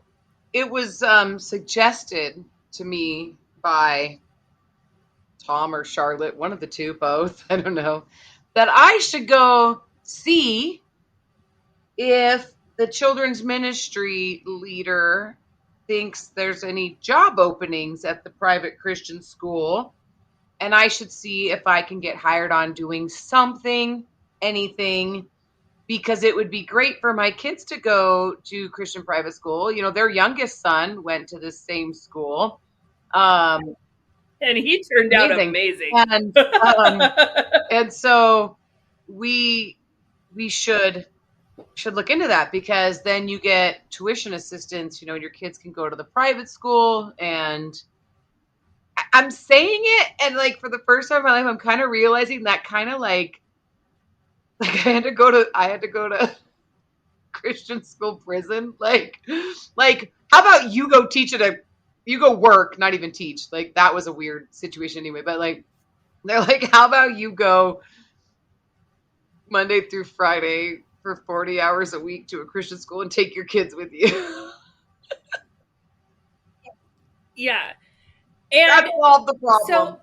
it was suggested to me by Tom or Charlotte, one of the two, both, I don't know, that I should go see if the children's ministry leader thinks there's any job openings at the private Christian school, and I should see if I can get hired on doing something, anything, because it would be great for my kids to go to Christian private school. You know, their youngest son went to the same school. And he turned out amazing. And so we should look into that, because then you get tuition assistance. You know, your kids can go to the private school. And I'm saying it, and like for the first time in my life, I'm kind of realizing that kind of like I had to go to Christian school prison. Like how about you go teach you go work, not even teach. Like, that was a weird situation anyway. But like, they're like, how about you go Monday through Friday for 40 hours a week to a Christian school and take your kids with you? Yeah. And that solved the problem.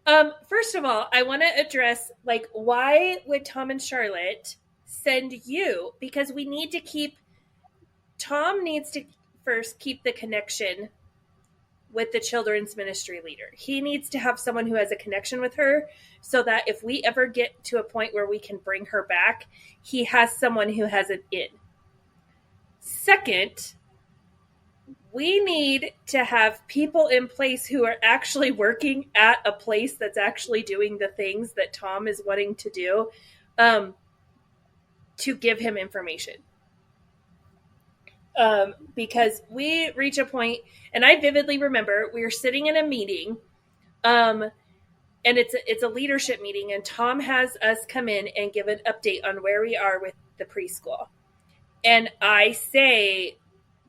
So first of all, I want to address, like, why would Tom and Charlotte send you? Because Tom needs to first keep the connection with the children's ministry leader. He needs to have someone who has a connection with her, so that if we ever get to a point where we can bring her back, he has someone who has an in. Second, we need to have people in place who are actually working at a place that's actually doing the things that Tom is wanting to do, to give him information. Because we reach a point, and I vividly remember we were sitting in a meeting, and it's a leadership meeting, and Tom has us come in and give an update on where we are with the preschool. And I say,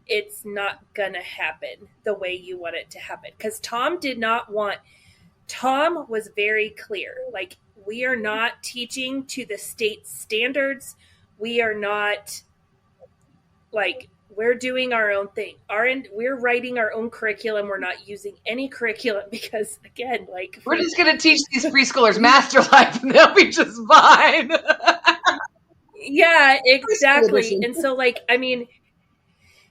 it's not gonna happen the way you want it to happen, because Tom was very clear, like, we are not teaching to the state standards. We are not, like, we're doing our own thing. We're writing our own curriculum. We're not using any curriculum, because, again, like, we're just going to teach these preschoolers Master Life and they'll be just fine. Yeah, exactly. And so, like, I mean,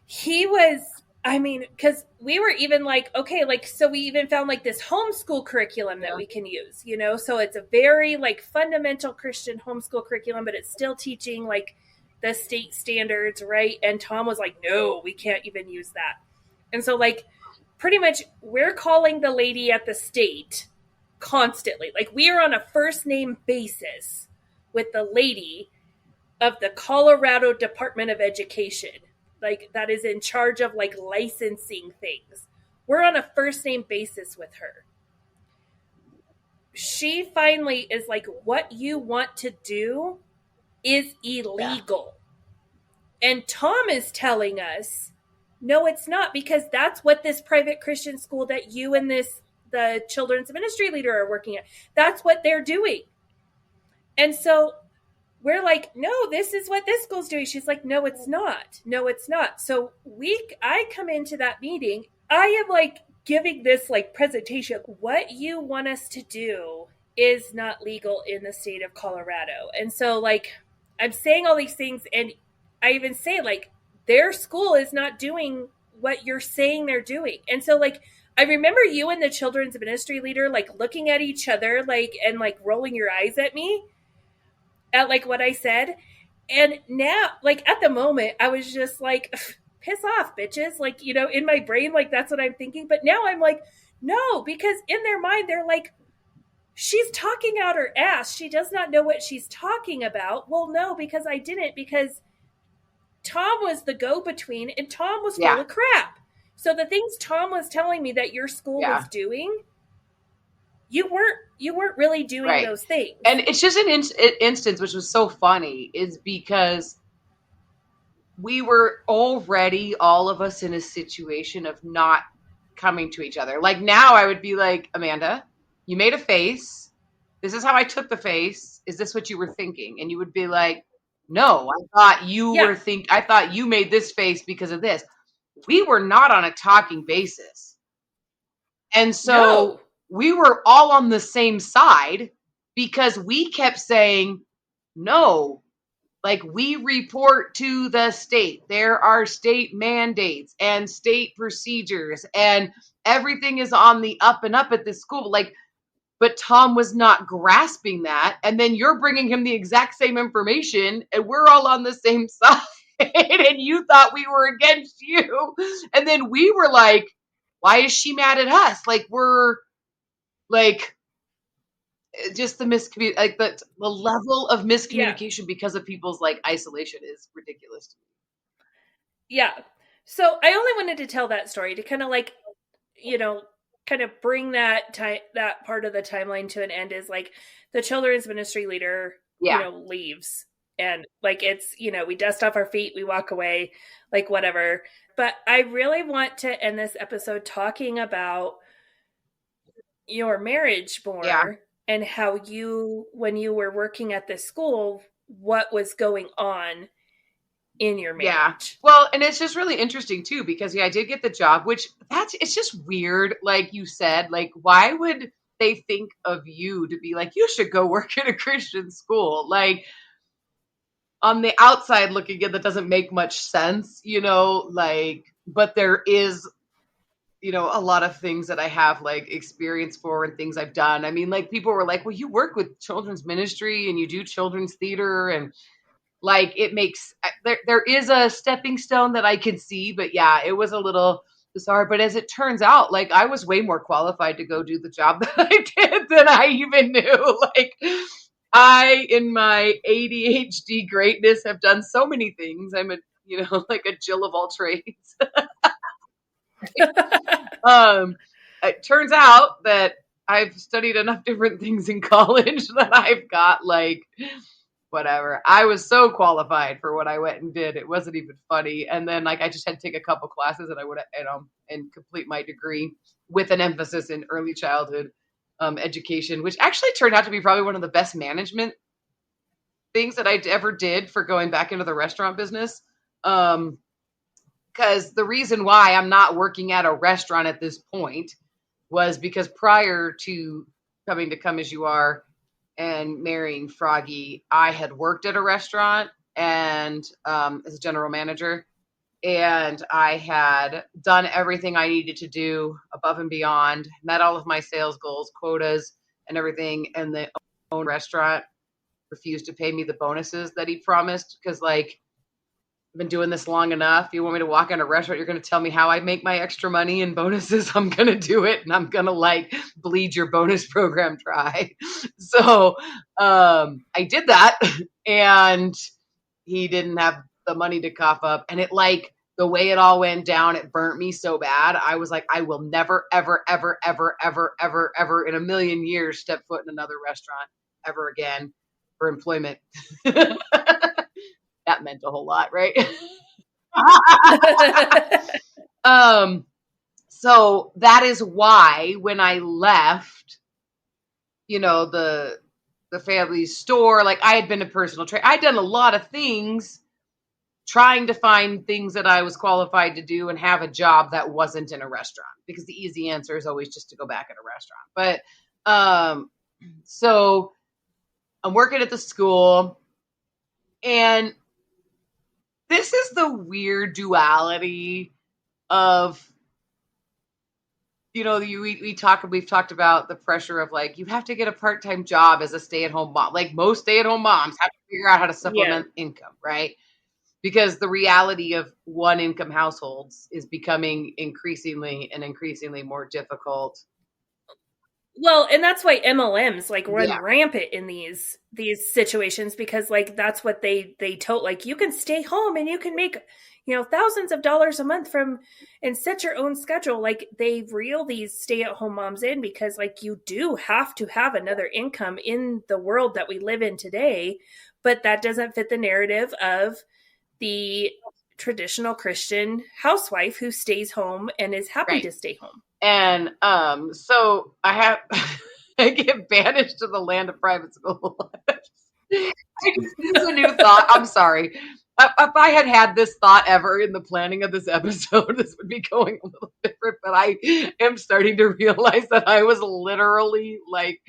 because we were even like, okay, like, so we even found like this homeschool curriculum that we can use, you know? So it's a very like fundamental Christian homeschool curriculum, but it's still teaching like the state standards, right? And Tom was like, no, we can't even use that. And so, like, pretty much we're calling the lady at the state constantly. Like, we are on a first name basis with the lady of the Colorado Department of Education, like, that is in charge of like licensing things. We're on a first name basis with her. she finally is like, what you want to do is illegal. And Tom is telling us, no, it's not, because that's what this private Christian school that you and the children's ministry leader are working at, that's what they're doing. And so we're like, no, this is what this school's doing. She's like, no, it's not. No, it's not. So I come into that meeting. I am like giving this like presentation. What you want us to do is not legal in the state of Colorado. And so like, I'm saying all these things, and I even say like, their school is not doing what you're saying they're doing. And so like, I remember you and the children's ministry leader like looking at each other like and like rolling your eyes at me at like what I said. And now, like at the moment, I was just like, piss off, bitches. Like, you know, in my brain, like that's what I'm thinking. But now I'm like, no, because in their mind, they're like, she's talking out her ass. She does not know what she's talking about. Well, no, because I didn't, because Tom was the go-between and Tom was full of crap. So the things Tom was telling me that your school was doing, you weren't really doing those things. And it's just an instance, which was so funny, is because we were already, all of us, in a situation of not coming to each other. Like now I would be like, Amanda, you made a face. This is how I took the face. Is this what you were thinking? And you would be like, no, I thought you I thought you made this face because of this. We were not on a talking basis. And so we were all on the same side because we kept saying, no, like we report to the state. There are state mandates and state procedures and everything is on the up and up at this school. Like, but Tom was not grasping that. And then you're bringing him the exact same information and we're all on the same side. And you thought we were against you. And then we were like, why is she mad at us? Like, we're like, just the like the level of miscommunication because of people's like isolation is ridiculous to me. Yeah. So I only wanted to tell that story to kind of like, you know, kind of bring that part of the timeline to an end. Is like the children's ministry leader, you know, leaves, and like it's, you know, we dust off our feet, we walk away, like whatever. But I really want to end this episode talking about your marriage more and how you, when you were working at this school, what was going on in your marriage. Yeah. Well, and it's just really interesting too, because I did get the job, which it's just weird. Like you said, like, why would they think of you to be like, you should go work in a Christian school? Like, on the outside looking in, that doesn't make much sense, you know, like, but there is, you know, a lot of things that I have like experience for and things I've done. I mean, like people were like, well, you work with children's ministry and you do children's theater, and like it makes, there is a stepping stone that I can see, but yeah, it was a little bizarre. But as it turns out, like I was way more qualified to go do the job that I did than I even knew. Like I, in my ADHD greatness, have done so many things. I'm a, you know, like a Jill of all trades. It turns out that I've studied enough different things in college that I've got like whatever. I was so qualified for what I went and did. It wasn't even funny. And then like I just had to take a couple classes and I would have, you know, and complete my degree with an emphasis in early childhood education, which actually turned out to be probably one of the best management things that I ever did for going back into the restaurant business. Because the reason why I'm not working at a restaurant at this point was because prior to coming to Come As You Are and marrying Froggy, I had worked at a restaurant and as a general manager, and I had done everything I needed to do above and beyond, met all of my sales goals, quotas, and everything. And the own restaurant refused to pay me the bonuses that he promised because, like, I've been doing this long enough. You want me to walk in a restaurant, you're going to tell me how I make my extra money and bonuses. I'm going to do it, and I'm going to like bleed your bonus program dry. So I did that, and he didn't have the money to cough up. And it like the way it all went down, it burnt me so bad. I was like, I will never, ever, ever, ever, ever, ever, ever in a million years step foot in another restaurant ever again for employment. That meant a whole lot, right? So that is why when I left, the family store, like I had been a personal trainer. I'd done a lot of things trying to find things that I was qualified to do and have a job that wasn't in a restaurant, because the easy answer is always just to go back at a restaurant. But so I'm working at the school, and this is the weird duality of, we've talked about the pressure of like, you have to get a part-time job as a stay-at-home mom. Like most stay-at-home moms have to figure out how to supplement income, right? Because the reality of one income households is becoming increasingly more difficult. Well, and that's why MLMs like run Yeah. rampant in these situations, because like that's what they told, like you can stay home and you can make thousands of dollars a month from and set your own schedule. Like they reel these stay-at-home moms in because like you do have to have another income in the world that we live in today, but that doesn't fit the narrative of the traditional Christian housewife who stays home and is happy Right. to stay home. And so I get banished to the land of private school. This is a new thought. I'm sorry. If I had this thought ever in the planning of this episode, this would be going a little different. But I am starting to realize that I was literally like,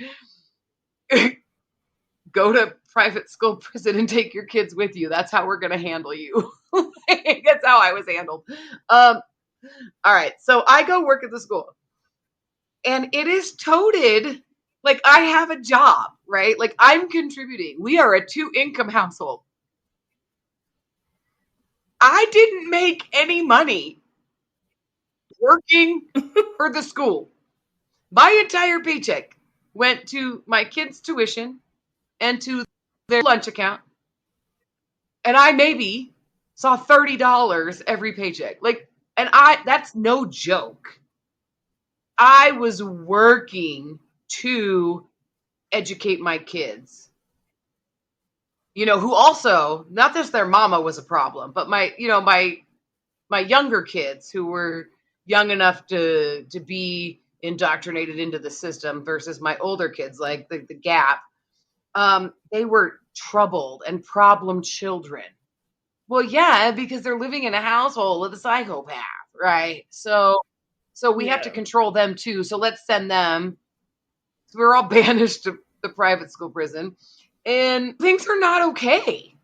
go to private school prison and take your kids with you. That's how we're going to handle you. That's how I was handled. All right. So I go work at the school, and it is toted like I have a job, right? Like I'm contributing. We are a 2-income household. I didn't make any money working for the school. My entire paycheck went to my kids' tuition and to their lunch account. And I maybe saw $30 every paycheck. That's no joke. I was working to educate my kids, who also, not just their mama was a problem, but my younger kids who were young enough to be indoctrinated into the system versus my older kids, like the gap. They were troubled and problem children. Well, yeah, because they're living in a household with a psychopath, right? So we have to control them too. So let's send them. So we're all banished to the private school prison, and things are not okay.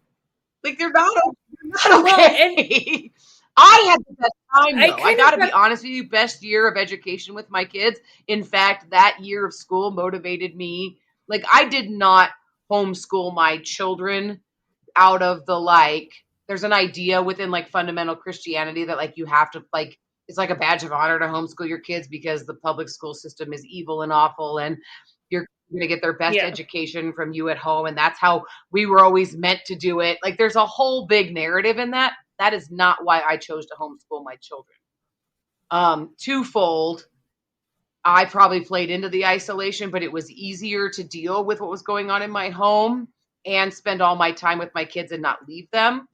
Like they're not okay. Well, I had the best time though. I got to be honest with you, best year of education with my kids. In fact, that year of school motivated me. Like I did not homeschool my children out of there's an idea within like fundamental Christianity that like you have to like, it's like a badge of honor to homeschool your kids because the public school system is evil and awful, and you're going to get their best education from you at home. And that's how we were always meant to do it. Like there's a whole big narrative in that. That is not why I chose to homeschool my children. Twofold. I probably played into the isolation, but it was easier to deal with what was going on in my home and spend all my time with my kids and not leave them.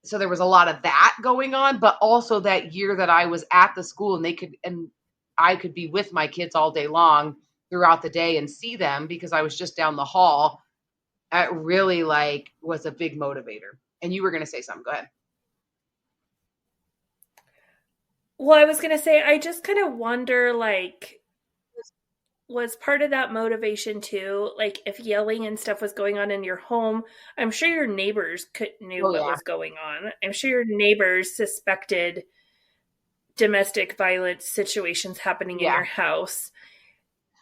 So there was a lot of that going on, but also that year that I was at the school and I could be with my kids all day long throughout the day and see them because I was just down the hall. It really was a big motivator. And you were going to say something. Go ahead. Well, I was going to say, I just kind of wonder, was part of that motivation too, like if yelling and stuff was going on in your home, I'm sure your neighbors knew what was going on. I'm sure your neighbors suspected domestic violence situations happening in your house.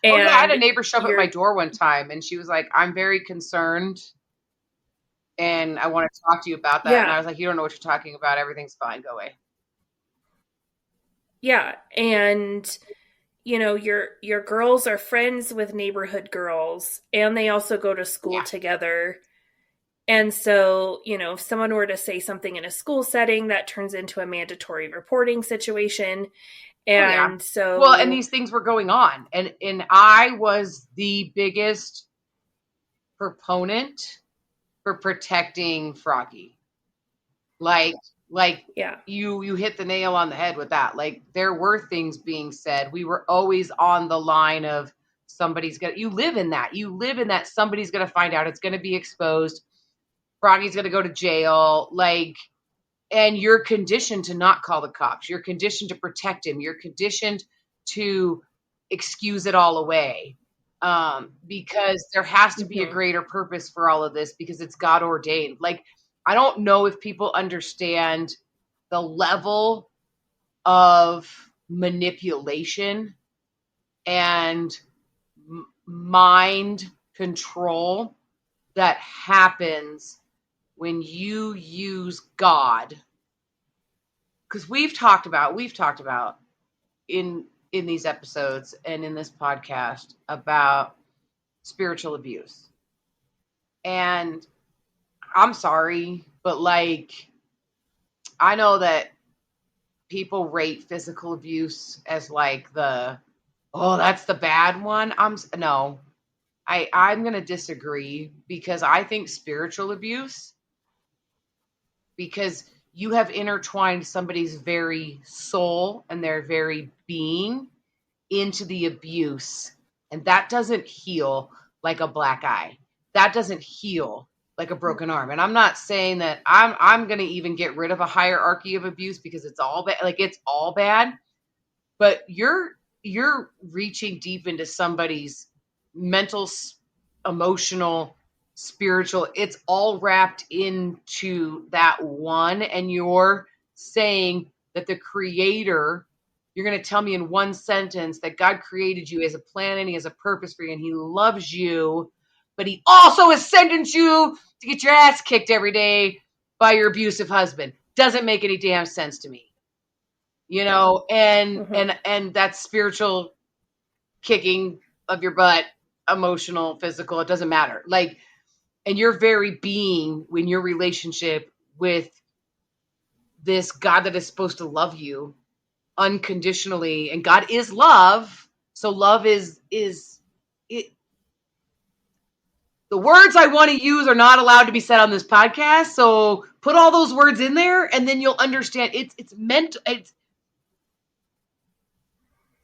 And I had a neighbor show up at my door one time, and she was like, I'm very concerned, and I want to talk to you about that. And I was like, you don't know what you're talking about. Everything's fine. Go away. Yeah. And your girls are friends with neighborhood girls, and they also go to school together. And so, if someone were to say something in a school setting, that turns into a mandatory reporting situation. And so, well, and these things were going on, and I was the biggest proponent for protecting Froggy. Like yeah. you hit the nail on the head with that. Like, there were things being said. We were always on the line of you live in that somebody's gonna find out, it's gonna be exposed, Froggy's gonna go to jail, and you're conditioned to not call the cops. You're conditioned to protect him. You're conditioned to excuse it all away. Because there has to be a greater purpose for all of this, because it's God ordained. Like, I don't know if people understand the level of manipulation and mind control that happens when you use God. Because we've talked about in these episodes and in this podcast about spiritual abuse. And I'm sorry, but I know that people rate physical abuse as that's the bad one. I'm going to disagree, because I think spiritual abuse, because you have intertwined somebody's very soul and their very being into the abuse. And that doesn't heal like a black eye. That doesn't heal like a broken arm. And I'm not saying that I'm going to even get rid of a hierarchy of abuse, because it's all bad. It's all bad. But you're reaching deep into somebody's mental, emotional, spiritual. It's all wrapped into that one. And you're saying that the creator, you're going to tell me in one sentence that God created you as a plan and he has a purpose for you and he loves you, but he also has sentenced you to get your ass kicked every day by your abusive husband. Doesn't make any damn sense to me. And that's spiritual kicking of your butt, emotional, physical, it doesn't matter. And your very being, when your relationship with this God that is supposed to love you unconditionally, and God is love, so love is it. The words I want to use are not allowed to be said on this podcast, so put all those words in there, and then you'll understand. It's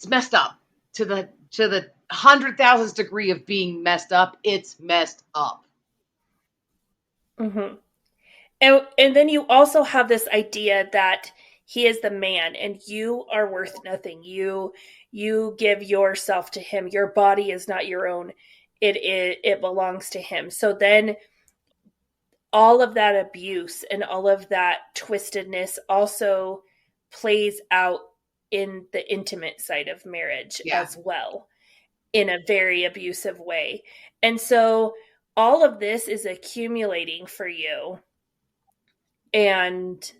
messed up to the 100,000th degree of being messed up. It's messed up. Mm-hmm. And then you also have this idea that he is the man and you are worth nothing. You give yourself to him. Your body is not your own. It belongs to him. So then all of that abuse and all of that twistedness also plays out in the intimate side of marriage as well, in a very abusive way. And so all of this is accumulating for you. And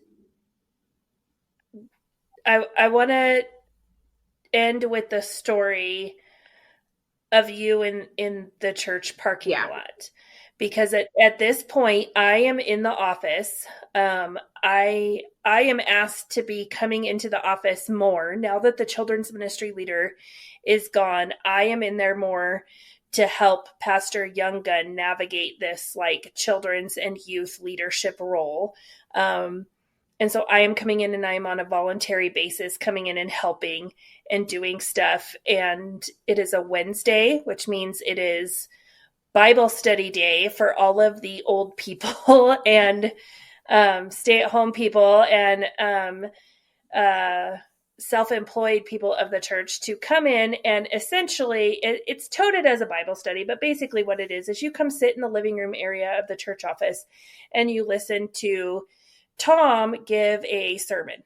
I want to end with the story of you in the church parking lot. Because at this point, I am in the office. I am asked to be coming into the office more now that the children's ministry leader is gone. I am in there more to help Pastor Younggun navigate this children's and youth leadership role. And so I am coming in and I am on a voluntary basis coming in and helping and doing stuff. And it is a Wednesday, which means it is Bible study day for all of the old people and stay-at-home people and self-employed people of the church to come in. And essentially it's touted as a Bible study, but basically what it is you come sit in the living room area of the church office and you listen to Tom give a sermon.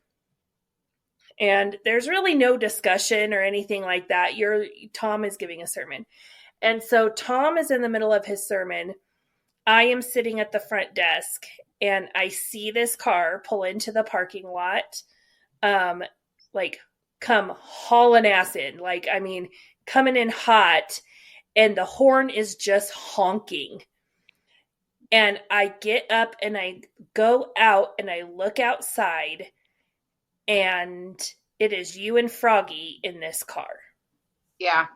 And there's really no discussion or anything like that. Tom is giving a sermon. And so Tom is in the middle of his sermon. I am sitting at the front desk and I see this car pull into the parking lot, come hauling ass in, coming in hot, and the horn is just honking. And I get up and I go out and I look outside, and it is you and Froggy in this car. Yeah.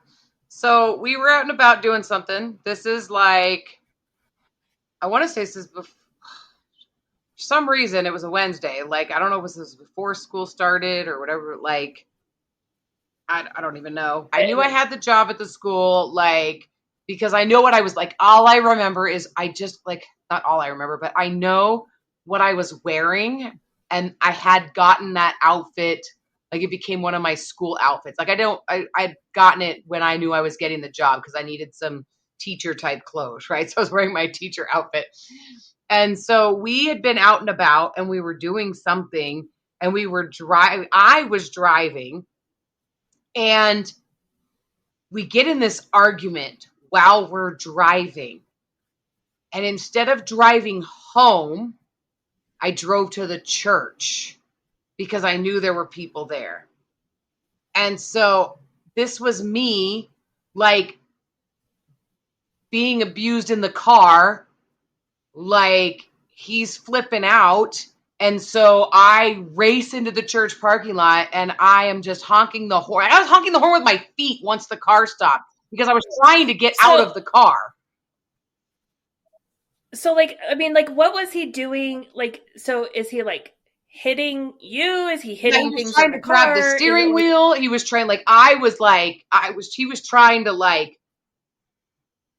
So we were out and about doing something. This is like, I want to say this is before, for some reason it was a Wednesday. Like, I don't know if this was before school started or whatever. Like, I don't even know. I knew I had the job at the school, like, because I know what I was like. All I remember is I just like, not all I remember, but I know what I was wearing. And I had gotten that outfit. Like, it became one of my school outfits. Like, I'd gotten it when I knew I was getting the job because I needed some teacher type clothes, right? So I was wearing my teacher outfit. And so we had been out and about and we were doing something and we were driving. I was driving and we get in this argument while we're driving. And instead of driving home, I drove to the church because I knew there were people there. And so this was me, like, being abused in the car, like, he's flipping out. And so I race into the church parking lot and I am just honking the horn. I was honking the horn with my feet once the car stopped because I was trying to get out of the car. So, like, I mean, like, what was he doing? Like, so is he like hitting you? Is he hitting he was things trying in the to grab car? the steering wheel. He was trying, like, he was trying to, like,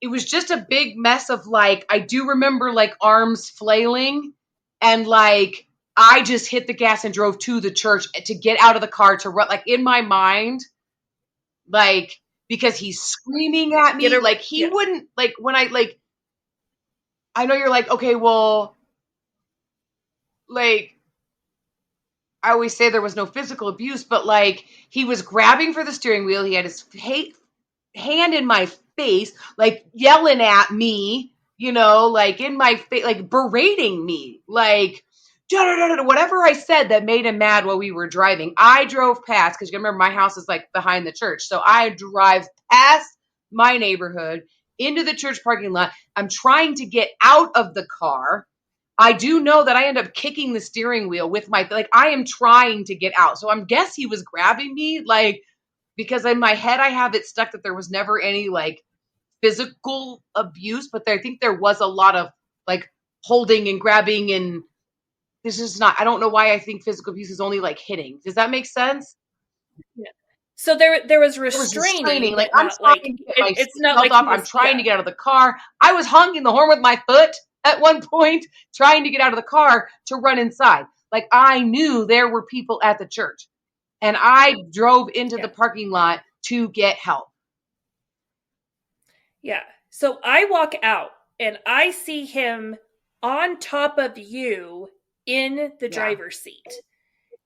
it was just a big mess of, like, I do remember, like, arms flailing and, like, I just hit the gas and drove to the church to get out of the car to run, like, in my mind, like, because he's screaming at me, like, he wouldn't, like, when I know you're like, okay, well, like, I always say there was no physical abuse, but, like, he was grabbing for the steering wheel. He had his hand in my face, like, yelling at me, like, in my face, like, berating me, like, whatever I said that made him mad while we were driving. I drove past, because you remember my house is, like, behind the church. So I drive past my neighborhood into the church parking lot. I'm trying to get out of the car. I do know that I end up kicking the steering wheel with like, I am trying to get out. So I guess he was grabbing me, like, because in my head I have it stuck that there was never any, like, physical abuse, but I think there was a lot of, like, holding and grabbing, and this is not, I don't know why I think physical abuse is only, like, hitting. Does that make sense? Yeah. So there was restraining, like, but I'm not trying like to get my it's not seatbelt like off. he was, I'm trying to get out of the car. I was honking the horn with my foot at one point, trying to get out of the car to run inside. Like, I knew there were people at the church, and I drove into the parking lot to get help. Yeah. So I walk out and I see him on top of you in the driver's seat,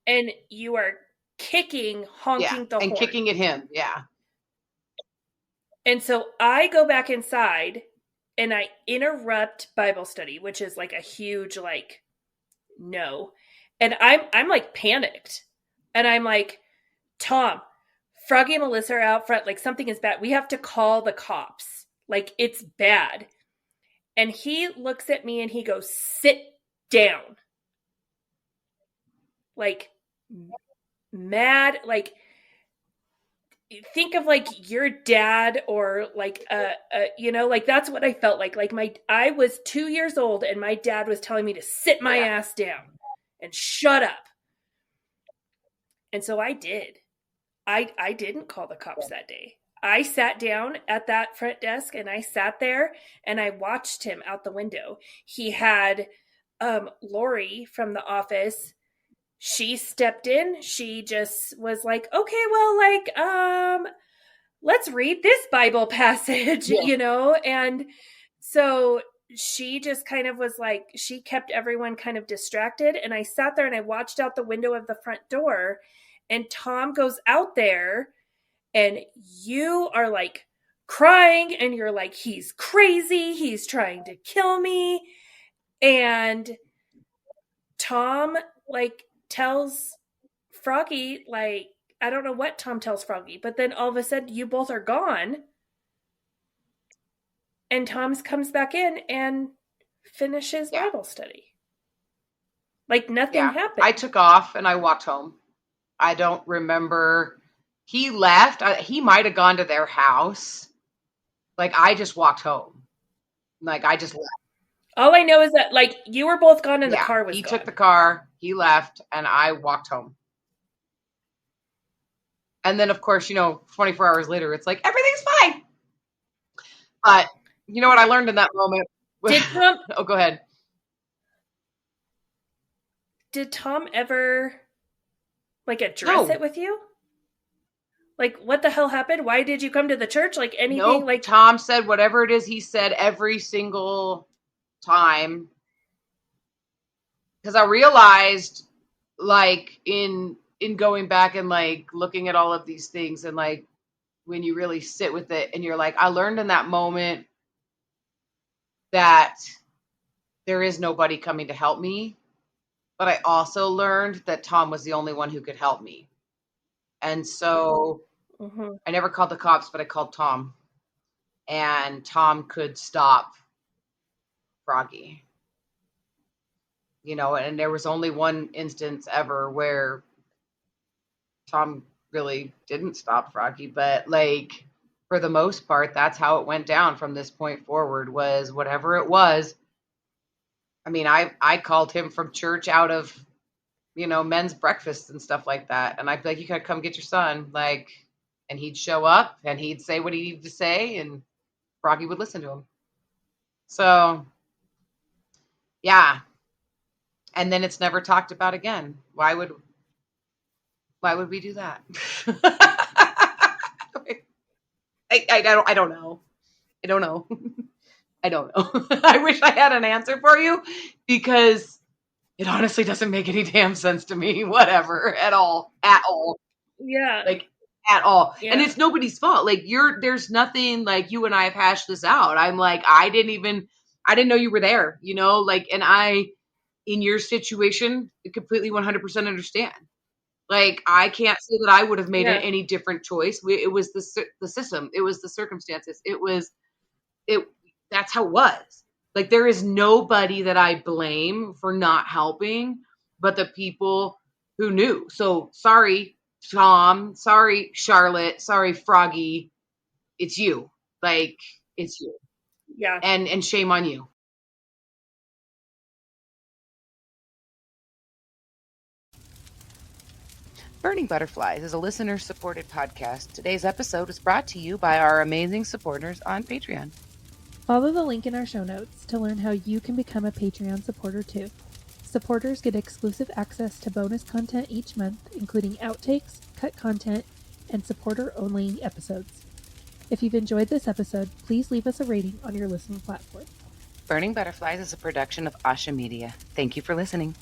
and you are honking the and horn. kicking at him. Yeah. And so I go back inside and I interrupt Bible study, which is like a huge, like, no. And I'm like panicked. And I'm like, Tom, Froggy and Melissa are out front. Like, something is bad. We have to call the cops. Like, it's bad. And he looks at me and he goes, sit down. Like, mad. Like, think of, like, your dad, or like, like, that's what I felt like. Like, I was 2 years old and my dad was telling me to sit my ass down and shut up. And so I did. I didn't call the cops that day. I sat down at that front desk and I sat there and I watched him out the window. He had Lori from the office. She stepped in. She just was like, okay, well, like, let's read this Bible passage, And so she just kind of was like, she kept everyone kind of distracted. And I sat there and I watched out the window of the front door, and Tom goes out there and you are like crying and you're like, he's crazy. He's trying to kill me. And Tom, like, tells Froggy, like, I don't know what Tom tells Froggy, but then all of a sudden you both are gone. And Tom's comes back in and finish his Yeah. Bible study. Like nothing Yeah. happened. I took off and I walked home. I don't remember. He left. He might have gone to their house. Like, I just walked home. Like, I just left. All I know is that, like, you were both gone and the Yeah, car was he gone. took the car, he left, and I walked home. And then, of course, 24 hours later, it's like, everything's fine. But you know what I learned in that moment? Did Tom, Oh, go ahead. did Tom ever, like, address No. it with you? Like, what the hell happened? Why did you come to the church? Like, anything? Nope. Like, Tom said whatever it is he said every single time. Because I realized, like, in going back and, like, looking at all of these things, and, like, when you really sit with it and you're like, I learned in that moment that there is nobody coming to help me. But I also learned that Tom was the only one who could help me. And so I never called the cops, but I called Tom. And Tom could stop Froggy. And there was only one instance ever where Tom really didn't stop Froggy. But, like, for the most part, that's how it went down from this point forward, was whatever it was. I mean, I called him from church out of men's breakfasts and stuff like that. And I'd be like, you gotta come get your son. Like, and he'd show up and he'd say what he needed to say, and Froggy would listen to him. So, yeah. And then it's never talked about again. Why would we do that? I don't know. I don't know. I don't know. I wish I had an answer for you, because it honestly doesn't make any damn sense to me. Whatever. At all. yeah. Like, at all. Yeah. And it's nobody's fault. Like, there's nothing, like, you and I have hashed this out. I'm like, I didn't know you were there, like, and I, in your situation, completely 100% understand. Like, I can't say that I would have made any different choice. It was the system. It was the circumstances. That's how it was. Like, there is nobody that I blame for not helping but the people who knew. So, sorry, Tom. Sorry, Charlotte. Sorry, Froggy. It's you. Like, it's you. Yeah. And shame on you. Burning Butterflies is a listener-supported podcast. Today's episode is brought to you by our amazing supporters on Patreon. Follow the link in our show notes to learn how you can become a Patreon supporter too. Supporters get exclusive access to bonus content each month, including outtakes, cut content, and supporter-only episodes. If you've enjoyed this episode, please leave us a rating on your listening platform. Burning Butterflies is a production of Asha Media. Thank you for listening.